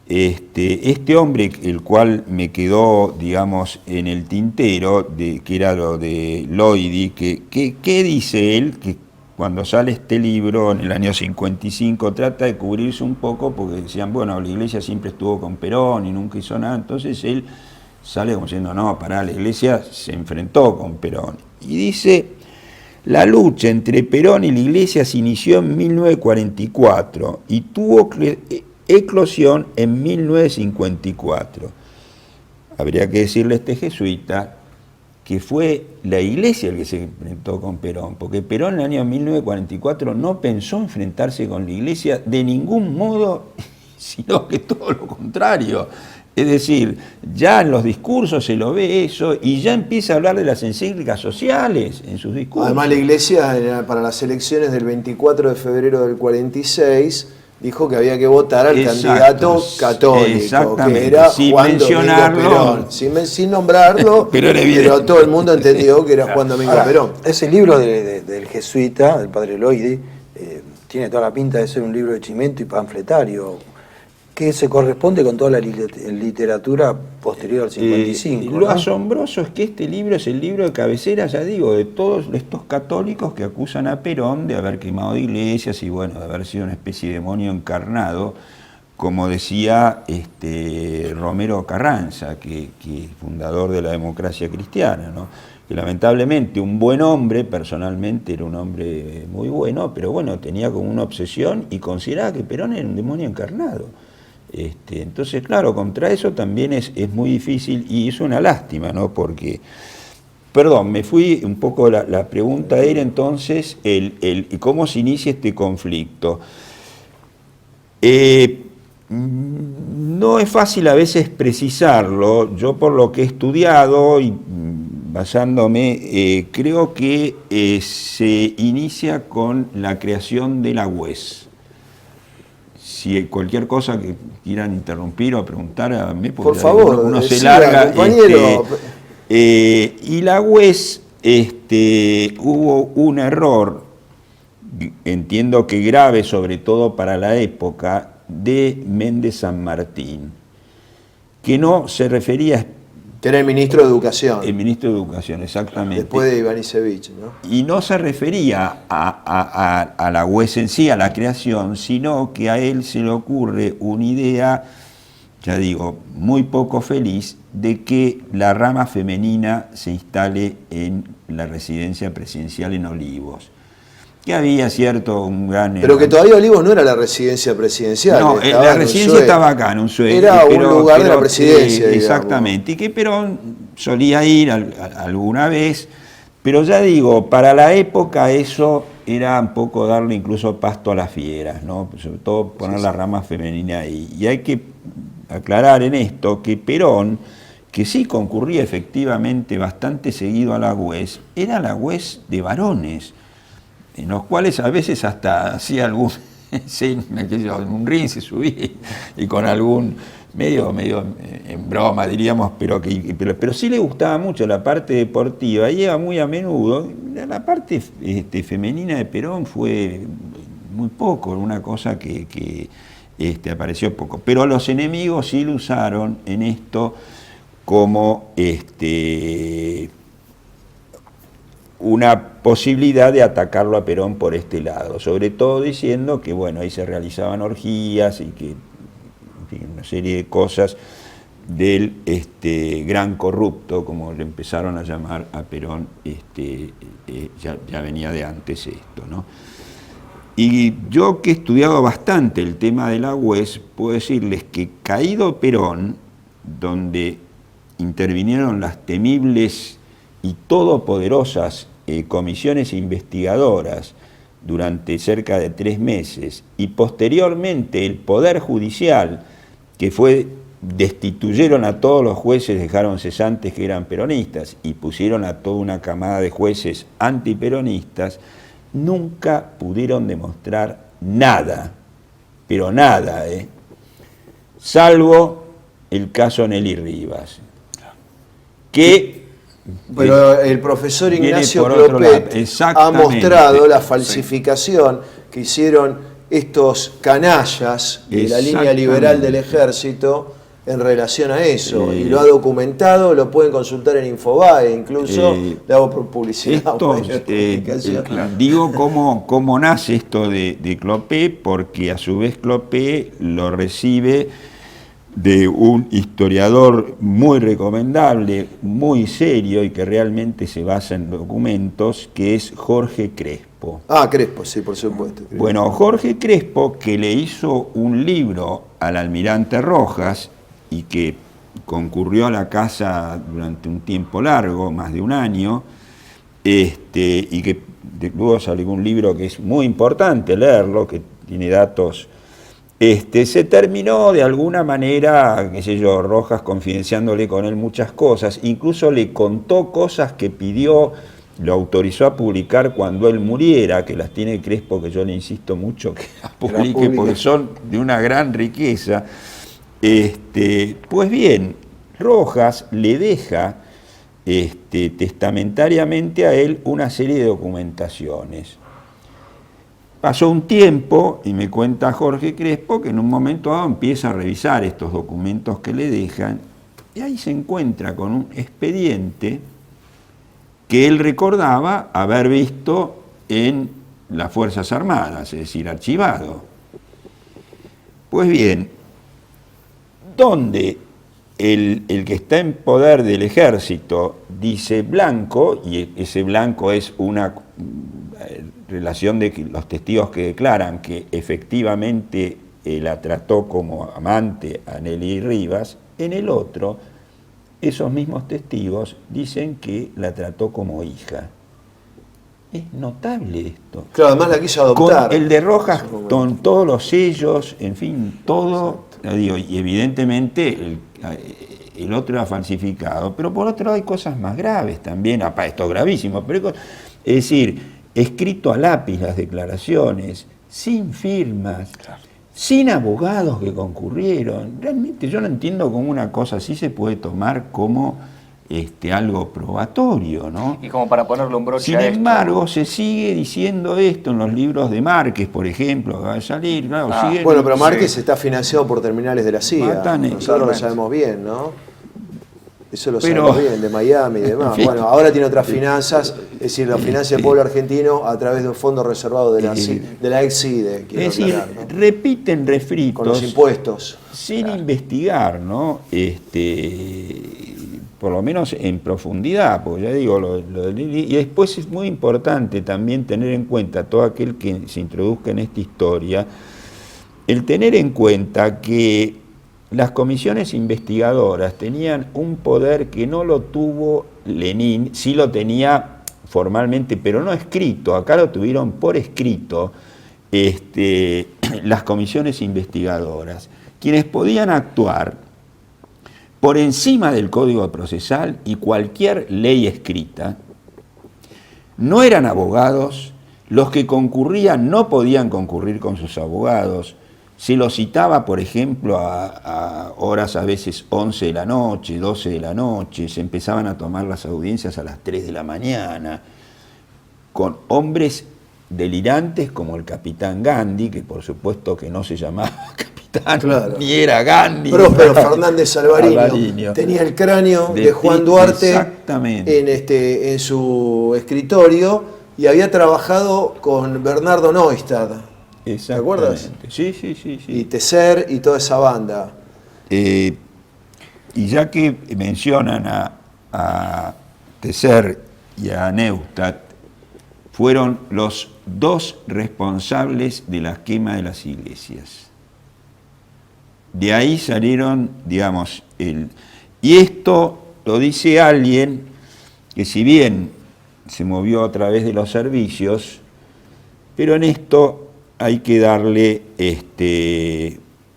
Este hombre, el cual me quedó, digamos, en el tintero, que era lo de Loidi, ¿qué dice él? Que cuando sale este libro, en el año 55, trata de cubrirse un poco, porque decían, bueno, la Iglesia siempre estuvo con Perón y nunca hizo nada, entonces él sale como diciendo, no, pará, la Iglesia se enfrentó con Perón. Y dice, la lucha entre Perón y la Iglesia se inició en 1944 y tuvo eclosión en 1954. Habría que decirle a este jesuita que fue la Iglesia el que se enfrentó con Perón, porque Perón en el año 1944 no pensó enfrentarse con la Iglesia de ningún modo, sino que todo lo contrario. Es decir, ya en los discursos se lo ve eso y ya empieza a hablar de las encíclicas sociales en sus discursos. Además, la Iglesia, para las elecciones del 24 de febrero del 46, dijo que había que votar al candidato católico, que era sin Juan mencionarlo, Domingo Perón. Sin nombrarlo, pero todo el mundo entendió que era Juan Domingo Perón. Ese libro del jesuita, del padre Loidi, tiene toda la pinta de ser un libro de chimento y panfletario. que se corresponde con toda la literatura posterior al 55. Lo ¿no? asombroso es que este libro es el libro de cabecera, ya digo, de todos estos católicos que acusan a Perón de haber quemado iglesias y bueno, de haber sido una especie de demonio encarnado, como decía Romero Carranza, que es fundador de la democracia cristiana, ¿no? Que lamentablemente un buen hombre, personalmente era un hombre muy bueno, pero bueno, tenía como una obsesión y consideraba que Perón era un demonio encarnado. Entonces, claro, contra eso también es muy difícil y es una lástima, ¿no? Porque, perdón, me fui un poco, la pregunta era entonces cómo se inicia este conflicto. No es fácil a veces precisarlo. Yo por lo que he estudiado y basándome, creo que se inicia con la creación de la UES. Si cualquier cosa que quieran interrumpir o preguntar a mí, por favor, uno se decía, larga. compañero. Y la UES, hubo un error, entiendo que grave, sobre todo para la época, de Méndez San Martín, que no se refería... Que era el ministro de Educación. El ministro de Educación, exactamente. Después de Ivanišević, ¿no? Y no se refería a la UES en sí, a la creación, sino que a él se le ocurre una idea, ya digo, muy poco feliz, de que la rama femenina se instale en la residencia presidencial en Olivos. Que había un gran... Pero que todavía Olivos no era la residencia presidencial. No, la residencia estaba acá, en Ushuaia. Era un lugar de la presidencia, exactamente, y que Perón solía ir alguna vez, pero ya digo, para la época eso era un poco darle incluso pasto a las fieras, ¿no? Sobre todo poner la rama femenina ahí. Y hay que aclarar en esto que Perón, que sí concurría efectivamente bastante seguido a la UES, era la UES de varones, en los cuales a veces hasta hacía algún escena, en un ring se subía y con algún medio en broma diríamos, pero sí le gustaba mucho la parte deportiva y iba muy a menudo. La parte femenina de Perón fue muy poco, una cosa que apareció poco, pero los enemigos sí lo usaron en esto como una posibilidad de atacarlo a Perón por este lado, sobre todo diciendo que bueno, ahí se realizaban orgías y que, en fin, una serie de cosas del gran corrupto, como le empezaron a llamar a Perón, ya venía de antes esto, ¿no? Y yo que he estudiado bastante el tema de la UES, puedo decirles que caído Perón, donde intervinieron las temibles y todopoderosas comisiones investigadoras durante cerca de 3 meses, y posteriormente el Poder Judicial, que destituyeron a todos los jueces, dejaron cesantes que eran peronistas y pusieron a toda una camada de jueces antiperonistas, nunca pudieron demostrar nada, pero nada, salvo el caso Nelly Rivas, que... Pero el profesor Ignacio Clopet ha mostrado la falsificación que hicieron estos canallas de la línea liberal del ejército en relación a eso, y lo ha documentado, lo pueden consultar en Infobae, incluso le hago publicidad. Digo cómo nace esto de Clopet, porque a su vez Clopet lo recibe de un historiador muy recomendable, muy serio y que realmente se basa en documentos, que es Jorge Crespo. Ah, Crespo, sí, por supuesto. Crespo. Bueno, Jorge Crespo, que le hizo un libro al almirante Rojas y que concurrió a la casa durante un tiempo largo, más de un año, y que luego salió un libro que es muy importante leerlo, que tiene datos... se terminó de alguna manera, qué sé yo, Rojas confidenciándole con él muchas cosas, incluso le contó cosas que pidió, lo autorizó a publicar cuando él muriera, que las tiene Crespo, que yo le insisto mucho que las publique porque son de una gran riqueza. Pues bien, Rojas le deja testamentariamente a él una serie de documentaciones. pasó un tiempo y me cuenta Jorge Crespo que en un momento dado empieza a revisar estos documentos que le dejan y ahí se encuentra con un expediente que él recordaba haber visto en las Fuerzas Armadas, es decir, archivado. Pues bien, donde el que está en poder del ejército dice blanco, y ese blanco es una relación de que los testigos que declaran que efectivamente la trató como amante a Nelly Rivas, en el otro, esos mismos testigos dicen que la trató como hija. Es notable esto. Claro, además la quiso adoptar. Con el de Rojas, con todos los sellos, en fin, todo, digo, y evidentemente el otro era falsificado, pero por otro lado hay cosas más graves también, esto es gravísimo, pero es decir, escrito a lápiz las declaraciones, sin firmas, sin abogados que concurrieron. Realmente yo no entiendo cómo una cosa así se puede tomar como algo probatorio, ¿no? Y como para ponerle un broche Sin a esto. embargo, se sigue diciendo esto en los libros de Márquez, por ejemplo, acaba de salir, claro, siguen- Bueno, pero Márquez está financiado por terminales de la CIA. Matan, Nosotros lo sabemos bien, ¿no? Eso lo Pero- sabemos bien, de Miami y demás. En fin. Bueno, ahora tiene otras finanzas, es decir, lo financia el pueblo argentino a través de un fondo reservado de la ex-CIDE, quiero Es decir, aclarar, ¿no? repiten refritos Con los impuestos. sin investigar, ¿no? Por lo menos en profundidad, porque ya digo, lo de Lili. Y después es muy importante también tener en cuenta, todo aquel que se introduzca en esta historia, el tener en cuenta que las comisiones investigadoras tenían un poder que no lo tuvo Lenin, sí lo tenía formalmente, pero no escrito. Acá lo tuvieron por escrito las comisiones investigadoras, quienes podían actuar por encima del Código Procesal y cualquier ley escrita. No eran abogados, los que concurrían no podían concurrir con sus abogados. Se los citaba, por ejemplo, a horas a veces 11 de la noche, 12 de la noche, se empezaban a tomar las audiencias a las 3 de la mañana, con hombres delirantes como el capitán Gandhi, que por supuesto que no se llamaba capitán, Claro. ni era Gandhi. Próspero Fernández Alvariño Alvariño. tenía el cráneo de De Juan Tito, Duarte exactamente. en su escritorio y había trabajado con Bernardo Neustadt. ¿Te acuerdas? Sí, sí, sí. sí. Y Tesser y toda esa banda. Y ya que mencionan a Tesser y a Neustadt, fueron los dos responsables de la quema de las iglesias. De ahí salieron, digamos, y esto lo dice alguien que si bien se movió a través de los servicios, pero en esto hay que darle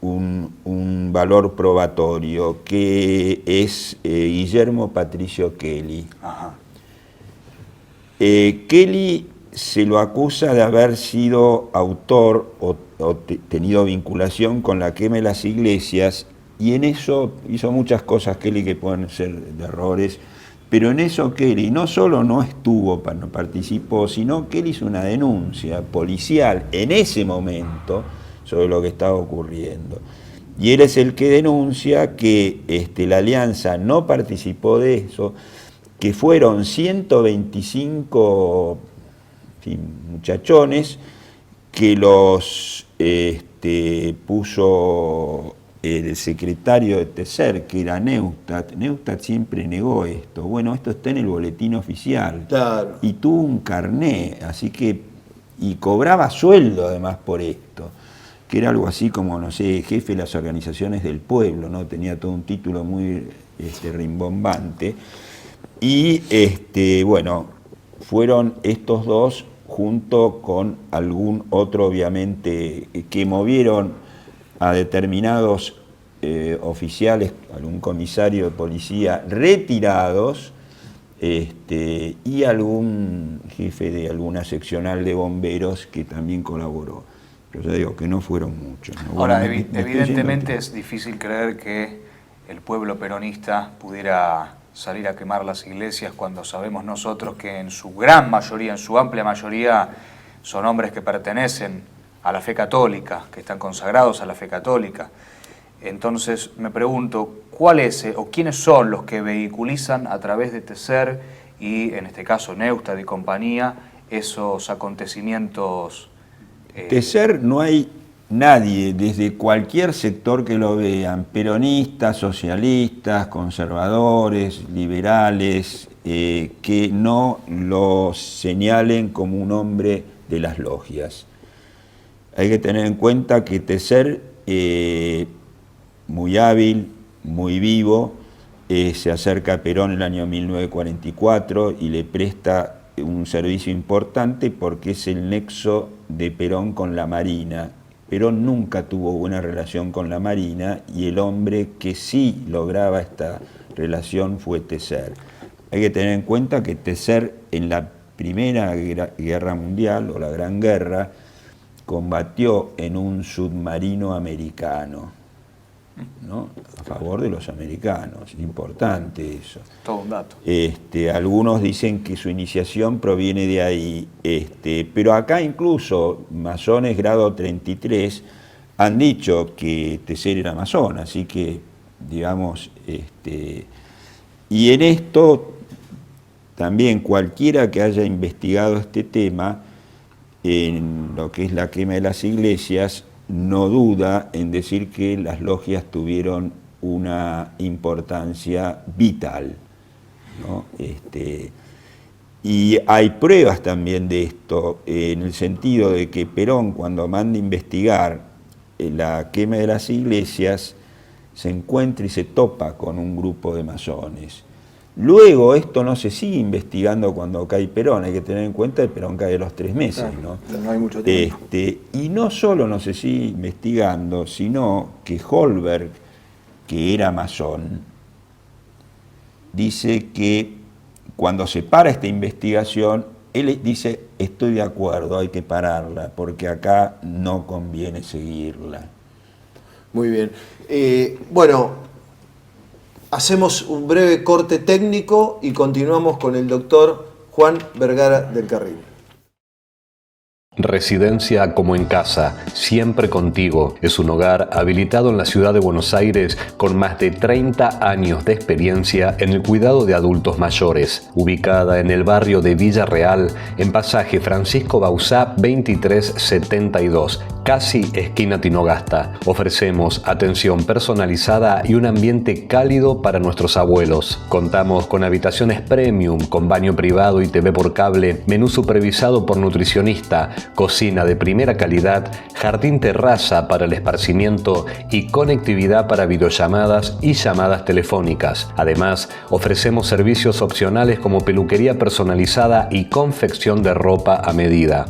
un valor probatorio, que es Guillermo Patricio Kelly. Ajá. Kelly se lo acusa de haber sido autor o tenido vinculación con la quema de las iglesias, y en eso hizo muchas cosas Kelly que pueden ser de errores, pero en eso Kelly no solo no estuvo, no participó, sino que él hizo una denuncia policial en ese momento sobre lo que estaba ocurriendo. Y él es el que denuncia que la Alianza no participó de eso, que fueron 125 muchachones que los puso el secretario de Tesser, que era Neustadt. Neustadt siempre negó esto. Bueno, esto está en el boletín oficial. Claro. Y tuvo un carné, así que, y cobraba sueldo además por esto, que era algo así como, no sé, jefe de las organizaciones del pueblo, ¿no? Tenía todo un título muy rimbombante. Y bueno, fueron estos dos junto con algún otro, obviamente, que movieron a determinados oficiales, algún comisario de policía retirados, y algún jefe de alguna seccional de bomberos que también colaboró. Pero ya digo que no fueron muchos, ¿no? Ahora, Bueno, me estoy evidentemente yendo. es difícil creer que el pueblo peronista pudiera salir a quemar las iglesias cuando sabemos nosotros que en su gran mayoría, en su amplia mayoría, son hombres que pertenecen a la fe católica, que están consagrados a la fe católica. Entonces me pregunto, ¿cuál es o quiénes son los que vehiculizan a través de Tecer y, en este caso, Neustadt y compañía, esos acontecimientos? Tecer no hay nadie, desde cualquier sector que lo vean, peronistas, socialistas, conservadores, liberales, que no lo señalen como un hombre de las logias. Hay que tener en cuenta que Tecer, muy hábil, muy vivo, se acerca a Perón en el año 1944 y le presta un servicio importante porque es el nexo de Perón con la Marina. Perón nunca tuvo buena relación con la Marina y el hombre que sí lograba esta relación fue Tecer. Hay que tener en cuenta que Tecer en la Primera Guerra Mundial o la Gran Guerra combatió en un submarino americano, ¿no? A favor de los americanos, importante eso. Todo un dato. Algunos dicen que su iniciación proviene de ahí, pero acá incluso masones grado 33 han dicho que Tecer era masón, así que, digamos, y en esto también cualquiera que haya investigado este tema, en lo que es la quema de las iglesias, no duda en decir que las logias tuvieron una importancia vital, ¿no? Y hay pruebas también de esto, en el sentido de que Perón, cuando manda investigar la quema de las iglesias, se encuentra y se topa con un grupo de masones. Luego esto no se sigue investigando cuando cae Perón, hay que tener en cuenta que Perón cae a los 3 meses, Claro, ¿no? no hay mucho tiempo. Y no solo no se sigue investigando, sino que Holberg, que era masón, dice que cuando se para esta investigación, él dice, estoy de acuerdo, hay que pararla, porque acá no conviene seguirla. Muy bien. Bueno, hacemos un breve corte técnico y continuamos con el doctor Juan Vergara del Carril. Residencia como en casa, siempre contigo. Es un hogar habilitado en la ciudad de Buenos Aires con más de 30 años de experiencia en el cuidado de adultos mayores. Ubicada en el barrio de Villa Real, en pasaje Francisco Bauzá 2372, casi esquina Tinogasta. Ofrecemos atención personalizada y un ambiente cálido para nuestros abuelos. Contamos con habitaciones premium, con baño privado y TV por cable, menú supervisado por nutricionista, cocina de primera calidad, jardín terraza para el esparcimiento y conectividad para videollamadas y llamadas telefónicas. Además, ofrecemos servicios opcionales como peluquería personalizada y confección de ropa a medida.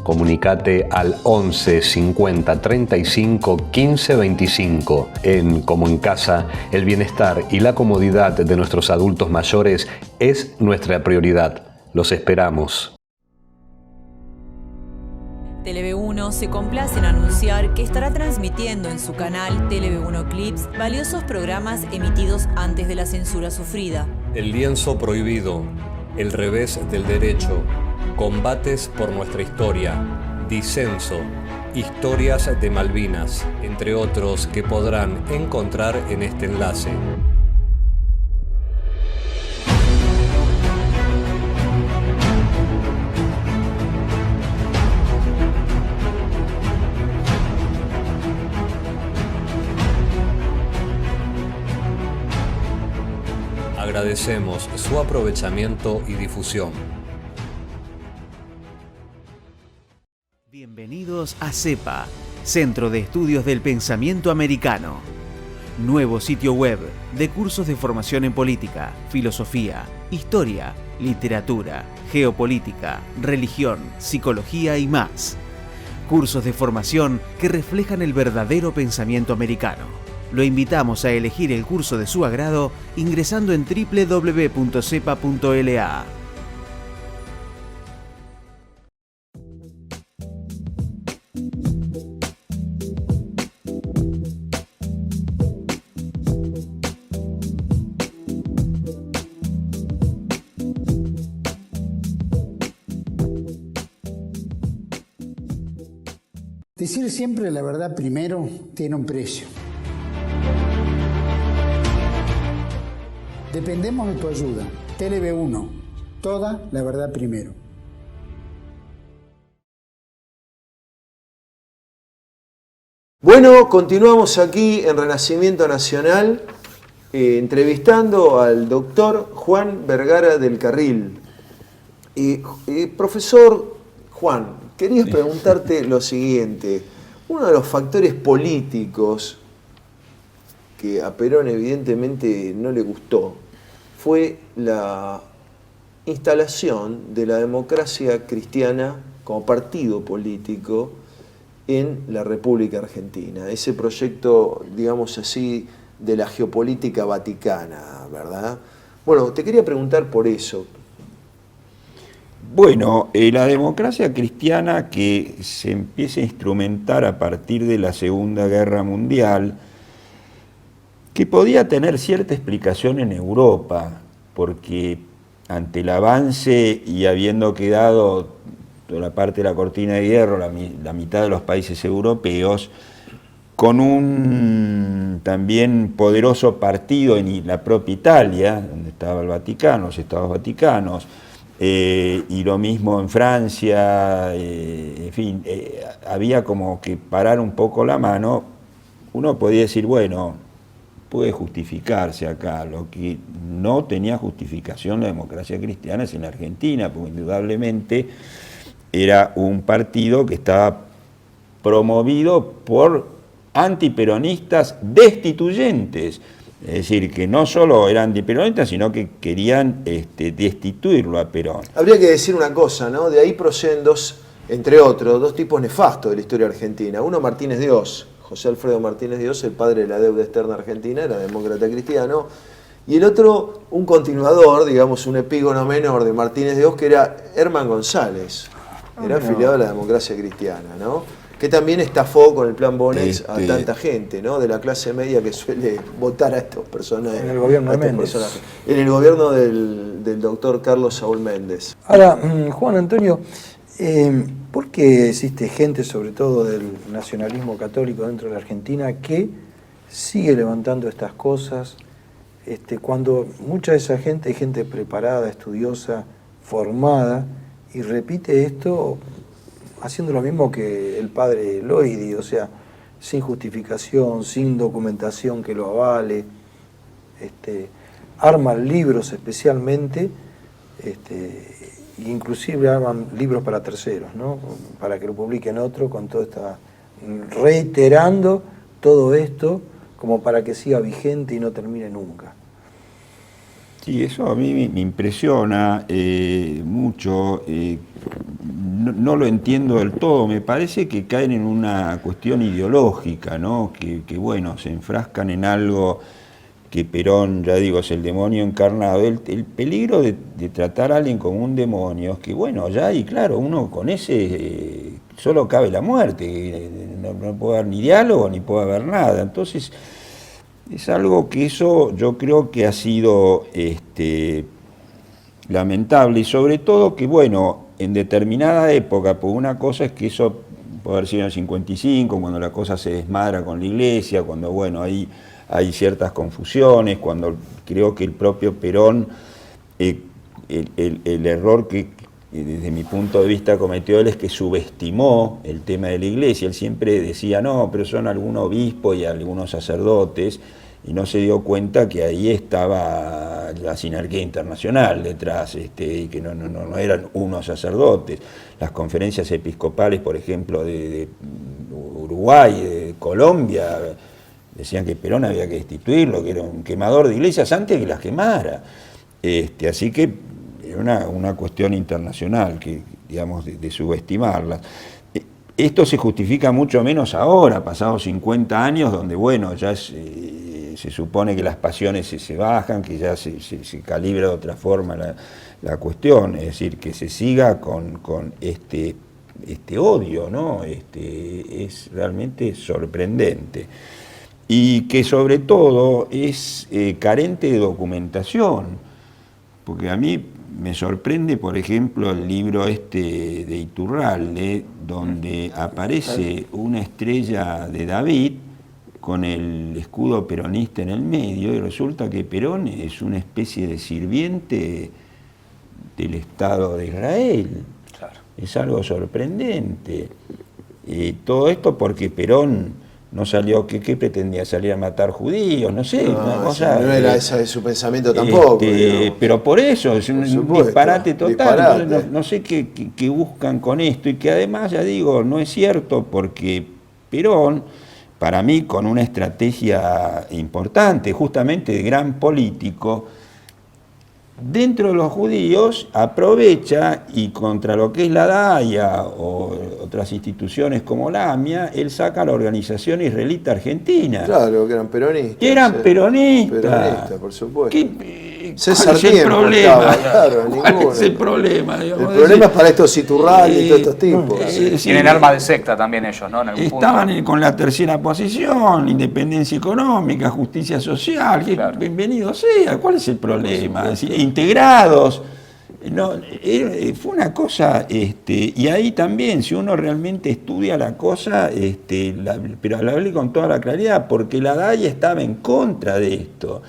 Comunicate al 11 50 35 15 25. En Como en Casa, el bienestar y la comodidad de nuestros adultos mayores es nuestra prioridad. Los esperamos. TLV1 se complace en anunciar que estará transmitiendo en su canal TLV1 Clips valiosos programas emitidos antes de la censura sufrida. El lienzo prohibido, El revés del derecho, Combates por nuestra historia, Disenso, Historias de Malvinas, entre otros que podrán encontrar en este enlace. Agradecemos su aprovechamiento y difusión. Bienvenidos a CEPA, Centro de Estudios del Pensamiento Americano. Nuevo sitio web de cursos de formación en política, filosofía, historia, literatura, geopolítica, religión, psicología y más. Cursos de formación que reflejan el verdadero pensamiento americano. Lo invitamos a elegir el curso de su agrado ingresando en www.cepa.la. Decir siempre la verdad primero tiene un precio. Dependemos de tu ayuda. TLB1, toda la verdad primero. Bueno, continuamos aquí en Renacimiento Nacional entrevistando al doctor Juan Vergara del Carril. Profesor Juan, quería preguntarte lo siguiente. Uno de los factores políticos que a Perón evidentemente no le gustó fue la instalación de la democracia cristiana como partido político en la República Argentina. Ese proyecto, digamos así, de la geopolítica vaticana, ¿verdad? Bueno, te quería preguntar por eso. Bueno, la democracia cristiana que se empieza a instrumentar a partir de la Segunda Guerra Mundial, que podía tener cierta explicación en Europa, porque ante el avance y habiendo quedado toda la parte de la cortina de hierro, la mitad de los países europeos, con un también poderoso partido en la propia Italia, donde estaba el Vaticano, los Estados Vaticanos, y lo mismo en Francia, en fin, había como que parar un poco la mano. Uno podía decir, bueno, puede justificarse acá. Lo que no tenía justificación la democracia cristiana es en la Argentina, porque indudablemente era un partido que estaba promovido por antiperonistas destituyentes, es decir, que no solo eran antiperonistas, sino que querían destituirlo a Perón. Habría que decir una cosa, ¿no? De ahí proceden entre otros, dos tipos nefastos de la historia argentina. Uno, Martínez de Oz, José Alfredo Martínez de Oz, el padre de la deuda externa argentina, era demócrata cristiano. Y el otro, un continuador, digamos, un epígono menor de Martínez de Oz, que era Herman González. Era afiliado a la democracia cristiana, ¿no? Que también estafó con el plan Bonex a tanta gente, ¿no? De la clase media que suele votar a estos personajes. En el gobierno de Méndez. En el gobierno del doctor Carlos Saúl Méndez. Ahora, Juan Antonio, ¿por qué existe gente, sobre todo del nacionalismo católico dentro de la Argentina, que sigue levantando estas cosas, cuando mucha de esa gente es gente preparada, estudiosa, formada, y repite esto haciendo lo mismo que el padre Loidi, o sea, sin justificación, sin documentación que lo avale, arman libros especialmente, inclusive arman libros para terceros, ¿no? Para que lo publiquen otro, con todo esta, reiterando todo esto como para que siga vigente y no termine nunca. Sí, eso a mí me impresiona mucho, no lo entiendo del todo, me parece que caen en una cuestión ideológica, ¿no? Que bueno, se enfrascan en algo que Perón, ya digo, es el demonio encarnado. El peligro de tratar a alguien como un demonio es que, bueno, ya, y claro, uno con ese solo cabe la muerte, no puede haber ni diálogo ni puede haber nada. Entonces, es algo que eso yo creo que ha sido lamentable, y sobre todo que, bueno, en determinada época, pues una cosa es que eso puede haber sido en el 55, cuando la cosa se desmadra con la iglesia, cuando, bueno, hay ciertas confusiones, cuando creo que el propio Perón, el error que desde mi punto de vista cometió él es que subestimó el tema de la iglesia. Él siempre decía, no, pero son algunos obispos y algunos sacerdotes, y no se dio cuenta que ahí estaba la sinarquía internacional detrás, y que no eran unos sacerdotes. Las conferencias episcopales, por ejemplo, de Uruguay, de Colombia, decían que Perón había que destituirlo, que era un quemador de iglesias antes que las quemara. Así que era una cuestión internacional, que, digamos, de subestimarlas. Esto se justifica mucho menos ahora, pasados 50 años, donde, bueno, ya se supone que las pasiones se bajan, que ya se calibra de otra forma la cuestión, es decir, que se siga con este odio, ¿no? Es realmente sorprendente. Y que sobre todo es carente de documentación, porque a mí me sorprende, por ejemplo, el libro este de Iturralde, donde aparece una estrella de David con el escudo peronista en el medio, y resulta que Perón es una especie de sirviente del Estado de Israel. Claro. Es algo sorprendente. Todo esto porque Perón no salió, ¿qué pretendía? ¿Salir a matar judíos? No sé, No, una cosa... no era ese su pensamiento tampoco. Pero por eso, es un supuesto, disparate total. disparate. Entonces, no sé qué buscan con esto, y que además, ya digo, no es cierto, porque Perón, para mí, con una estrategia importante, justamente de gran político, dentro de los judíos aprovecha, y contra lo que es la DAIA o otras instituciones como la AMIA, él saca la Organización Israelita Argentina. Claro, que eran peronistas. Que eran peronistas. Peronistas, por supuesto. ¿Cuál César es el Tiempo problema? estaba, claro, ¿Cuál ninguno. es el problema? El problema es para estos Iturralde y todos estos tipos. Tienen alma de secta también ellos, ¿no? En algún Estaban punto. con la tercera posición, independencia económica, justicia social, Claro. bienvenido sea. ¿Cuál es el problema? Es decir, integrados. No, fue una cosa, y ahí también, si uno realmente estudia la cosa, pero la hablé con toda la claridad, porque la DAIA estaba en contra de esto.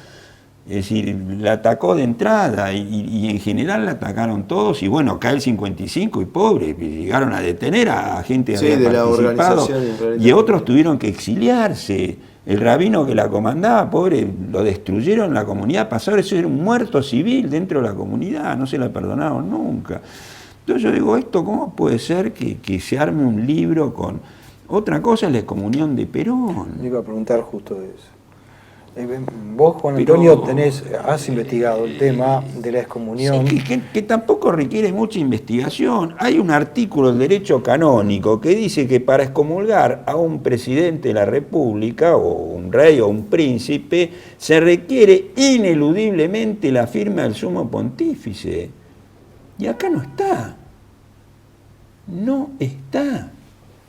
Es decir, la atacó de entrada y en general la atacaron todos, y bueno, cae el 55 y pobre, llegaron a detener a gente que Sí, había de la participado, organización y otros tuvieron que exiliarse. El rabino que la comandaba, pobre, lo destruyeron la comunidad, pasaba, eso era un muerto civil dentro de la comunidad, no se la perdonaron nunca. Entonces yo digo, ¿esto cómo puede ser que se arme un libro con... Otra cosa es la excomunión de Perón. Le iba a preguntar justo de eso. Vos, Juan Antonio, has investigado el tema de la excomunión. Sí, que tampoco requiere mucha investigación. Hay un artículo del derecho canónico que dice que para excomulgar a un presidente de la República, o un rey o un príncipe, se requiere ineludiblemente la firma del sumo pontífice. Y acá no está. No está.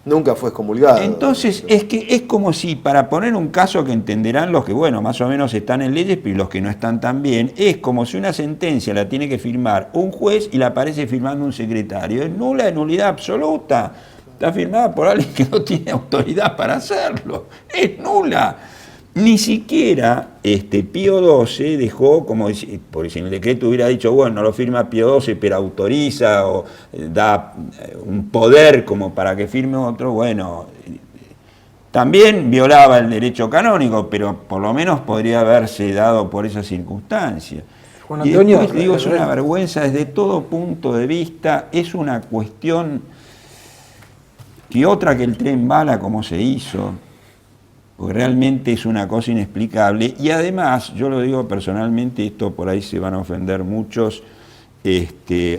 Nunca fue excomulgado. Entonces, es que es como si, para poner un caso que entenderán los que, bueno, más o menos están en leyes, pero los que no están tan bien, es como si una sentencia la tiene que firmar un juez y la aparece firmando un secretario. Es nula, de nulidad absoluta. Está firmada por alguien que no tiene autoridad para hacerlo. Es nula. Ni siquiera Pío XII dejó, porque si en el decreto hubiera dicho, bueno, no lo firma Pío XII, pero autoriza o da un poder como para que firme otro, bueno, también violaba el derecho canónico, pero por lo menos podría haberse dado por esa circunstancia. Juan Y Antonio, después, digo, es una vergüenza desde todo punto de vista, es una cuestión que otra que el tren bala como se hizo, porque realmente es una cosa inexplicable, y además, yo lo digo personalmente, esto por ahí se van a ofender muchos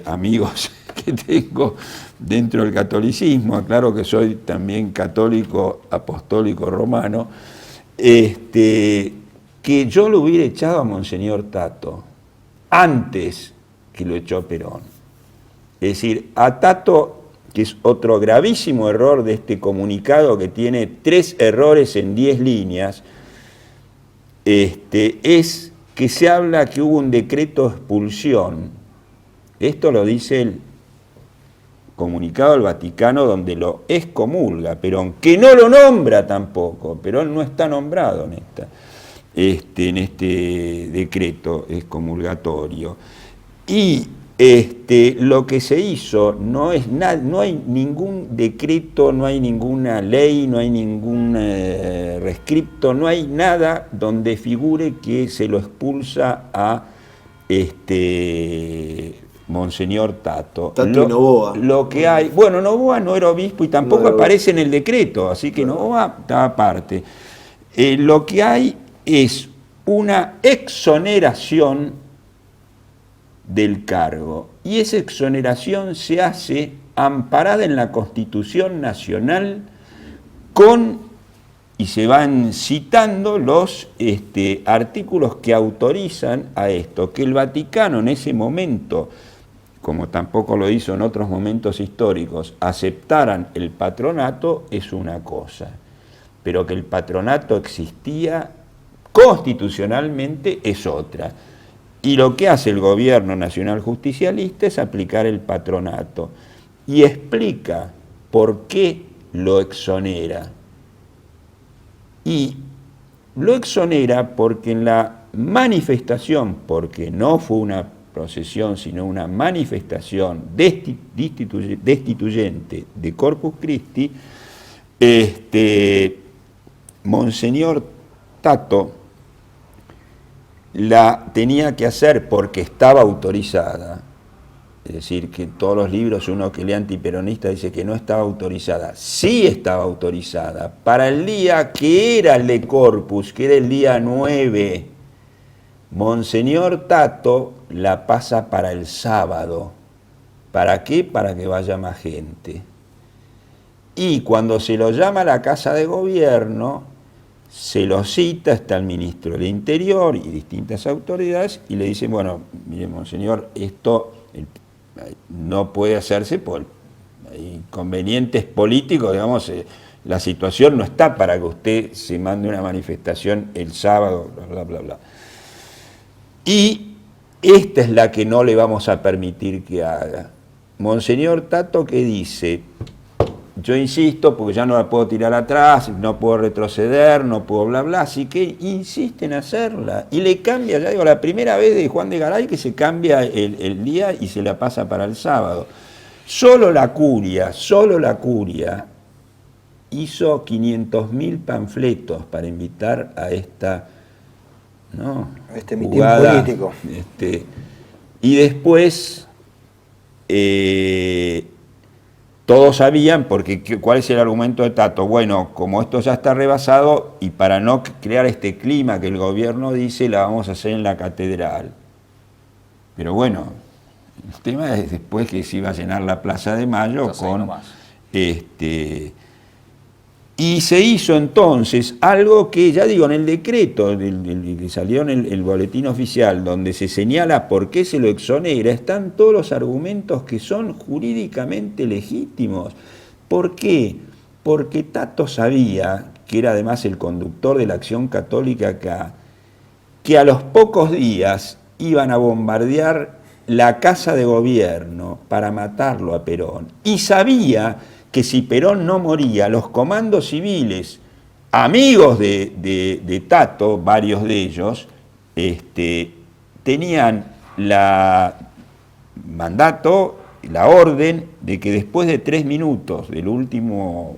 amigos que tengo dentro del catolicismo, aclaro que soy también católico apostólico romano, que yo lo hubiera echado a Monseñor Tato antes que lo echó Perón. Es decir, a Tato, que es otro gravísimo error de este comunicado que tiene 3 errores en 10 líneas, es que se habla que hubo un decreto de expulsión. Esto lo dice el comunicado del Vaticano, donde lo excomulga Perón, que no lo nombra tampoco. Perón no está nombrado en este decreto excomulgatorio. Y lo que se hizo no hay ningún decreto, no hay ninguna ley, no hay ningún rescripto, no hay nada donde figure que se lo expulsa a Monseñor Tato. Tato y Novoa. Lo que hay, bueno, Novoa no era obispo y tampoco aparece en el decreto, así que Novoa está aparte. Lo que hay es una exoneración del cargo, y esa exoneración se hace amparada en la Constitución Nacional y se van citando los artículos que autorizan a esto. Que el Vaticano en ese momento, como tampoco lo hizo en otros momentos históricos, aceptaran el patronato es una cosa, pero que el patronato existía constitucionalmente es otra. Y lo que hace el gobierno nacional justicialista es aplicar el patronato. Y explica por qué lo exonera. Y lo exonera porque en la manifestación, porque no fue una procesión, sino una manifestación destituyente de Corpus Christi, Monseñor Tato la tenía que hacer porque estaba autorizada. Es decir, que en todos los libros uno que lee antiperonista dice que no estaba autorizada. Sí estaba autorizada. Para el día que era el de Corpus, que era el día 9, Monseñor Tato la pasa para el sábado. ¿Para qué? Para que vaya más gente. Y cuando se lo llama a la Casa de Gobierno, se lo cita, está el ministro del Interior y distintas autoridades, y le dicen, bueno, mire, Monseñor, esto no puede hacerse por inconvenientes políticos, digamos, la situación no está para que usted se mande una manifestación el sábado, bla, bla, bla, bla. Y esta es la que no le vamos a permitir que haga. Monseñor Tato, ¿qué dice? Yo insisto, porque ya no la puedo tirar atrás, no puedo retroceder, no puedo bla, bla, así que insiste en hacerla. Y le cambia, ya digo, la primera vez de Juan de Garay que se cambia el día y se la pasa para el sábado. Solo la curia hizo 500.000 panfletos para invitar a esta, ¿no?, este mitin político. Y después todos sabían, porque ¿cuál es el argumento de Tato? Bueno, como esto ya está rebasado y para no crear este clima que el gobierno dice, la vamos a hacer en la catedral. Pero bueno, el tema es después que se iba a llenar la Plaza de Mayo con y se hizo entonces algo que, ya digo, en el decreto que salió en el boletín oficial, donde se señala por qué se lo exonera, están todos los argumentos que son jurídicamente legítimos. ¿Por qué? Porque Tato sabía, que era además el conductor de la Acción Católica acá, que a los pocos días iban a bombardear la Casa de Gobierno para matarlo a Perón. Y sabía que si Perón no moría, los comandos civiles, amigos de Tato, varios de ellos, tenían la mandato, la orden de que después de 3 minutos del último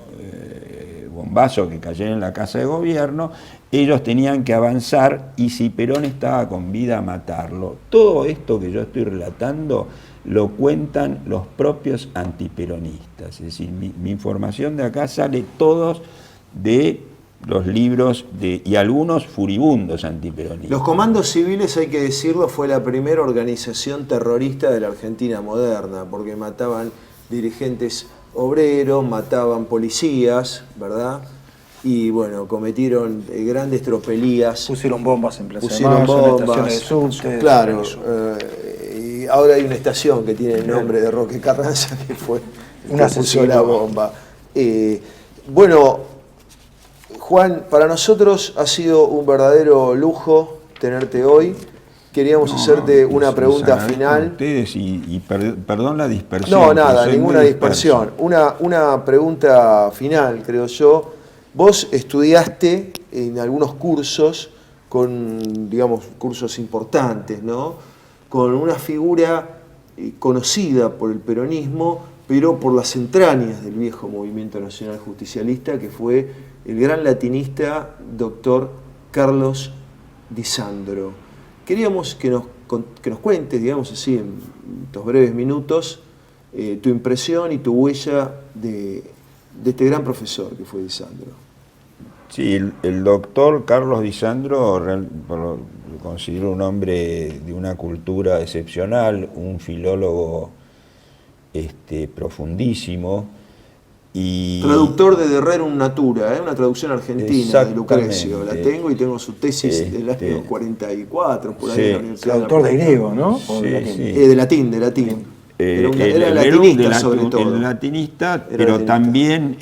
bombazo que cayó en la Casa de Gobierno, ellos tenían que avanzar y si Perón estaba con vida, matarlo. Todo esto que yo estoy relatando lo cuentan los propios antiperonistas. Es decir, mi información de acá sale todos de los libros y algunos furibundos antiperonistas. Los comandos civiles, hay que decirlo, fue la primera organización terrorista de la Argentina moderna, porque mataban dirigentes obreros, mataban policías, ¿verdad? Y bueno, cometieron grandes tropelías. Pusieron bombas en Plaza de Mayo, en estaciones de subte. Claro. Y ahora hay una estación que tiene el nombre de Roque Carranza, que fue una puso la bomba. Bueno, Juan, para nosotros ha sido un verdadero lujo tenerte hoy. Queríamos hacerte una pregunta final. Ustedes y perdón la dispersión. No, nada, ninguna dispersión. Una pregunta final, creo yo. Vos estudiaste en algunos cursos, digamos, cursos importantes, ¿no?, con una figura conocida por el peronismo, pero por las entrañas del viejo movimiento nacional justicialista, que fue el gran latinista doctor Carlos Di Sandro. Queríamos que nos cuentes, digamos así, en estos breves minutos, tu impresión y tu huella de este gran profesor que fue Di Sandro. Sí, el doctor Carlos Di Sandro lo considero un hombre de una cultura excepcional, un filólogo profundísimo. Y traductor de Rerum Natura, una traducción argentina de Lucrecio. La tengo y tengo su tesis del año 44, por ahí en la Universidad. Traductor de griego, ¿no? Sí, de latín. Era latinista, sobre todo. El latinista, Era pero latinista. también,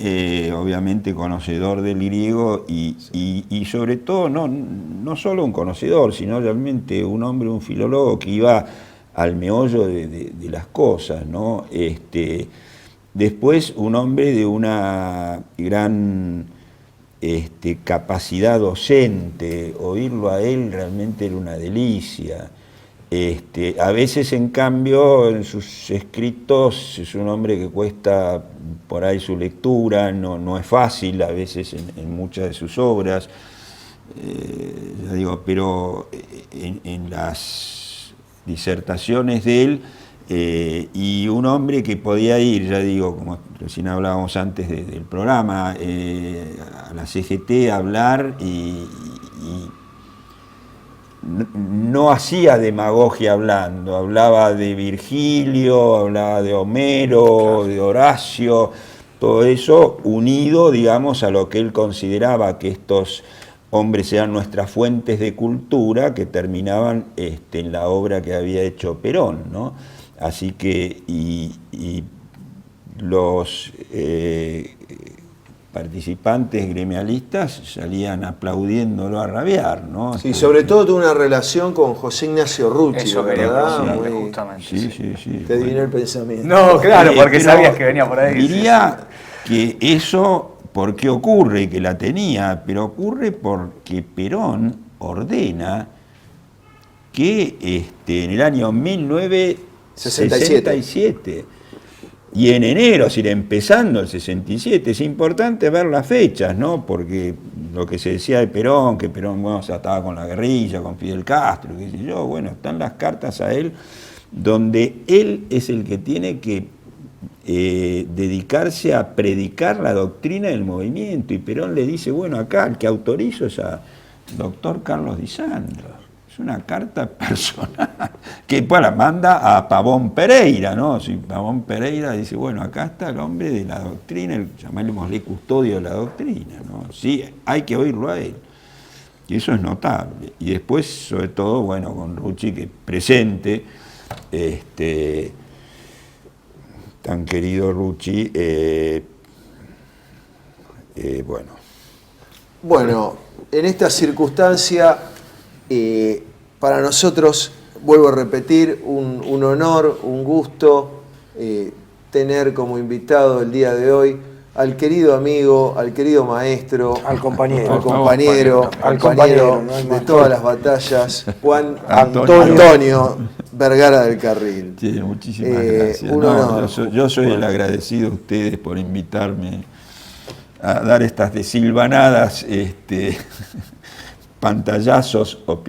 obviamente, conocedor del griego y sobre todo, no solo un conocedor, sino realmente un hombre, un filólogo que iba al meollo de las cosas, ¿no? Después, un hombre de una gran capacidad docente, oírlo a él realmente era una delicia. A veces, en cambio, en sus escritos es un hombre que cuesta por ahí su lectura, no es fácil a veces en muchas de sus obras, ya digo, pero en las disertaciones de él, y un hombre que podía ir, ya digo, como recién hablábamos antes del programa, a la CGT a hablar y no hacía demagogia hablando, hablaba de Virgilio, hablaba de Homero, de Horacio, todo eso unido, digamos, a lo que él consideraba que estos hombres eran nuestras fuentes de cultura que terminaban en la obra que había hecho Perón, ¿no? Así que, y los participantes gremialistas salían aplaudiéndolo a rabiar, ¿no? Sí, sobre todo tuvo una relación con José Ignacio Rucci, Eso quería ¿verdad? preguntarle, Muy- justamente. Sí. Te adiviné el pensamiento. No, claro, porque Pero sabías que venía por ahí. Diría que eso, ¿por qué ocurre? Que la tenía, pero ocurre porque Perón ordena que en el año 1967 y en enero, es decir, empezando el 67, es importante ver las fechas, ¿no? Porque lo que se decía de Perón, que Perón, bueno, se ataba con la guerrilla, con Fidel Castro, qué sé yo, bueno, están las cartas a él, donde él es el que tiene que dedicarse a predicar la doctrina del movimiento, y Perón le dice, bueno, acá el que autorizo es a doctor Carlos Di Sandro. Es una carta personal que después la manda a Pavón Pereira, ¿no? Si Pavón Pereira dice, bueno, acá está el hombre de la doctrina, llamémosle custodio de la doctrina, ¿no? Sí, hay que oírlo a él. Y eso es notable. Y después, sobre todo, bueno, con Rucci, que presente, tan querido Rucci, bueno. Bueno, en esta circunstancia, para nosotros, vuelvo a repetir, un honor, un gusto tener como invitado el día de hoy al querido amigo, al querido maestro, Al compañero. al compañero no hay de más. todas las batallas, Juan Antonio. Antonio Vergara del Carril. Sí, muchísimas gracias. Un No, honor. yo soy el agradecido a ustedes por invitarme a dar estas desilvanadas pantallazos o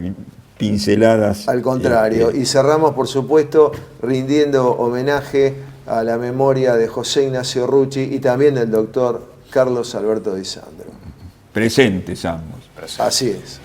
pinceladas. Al contrario, y cerramos, por supuesto, rindiendo homenaje a la memoria de José Ignacio Rucci y también del doctor Carlos Alberto Di Sandro. Presentes ambos. Así es.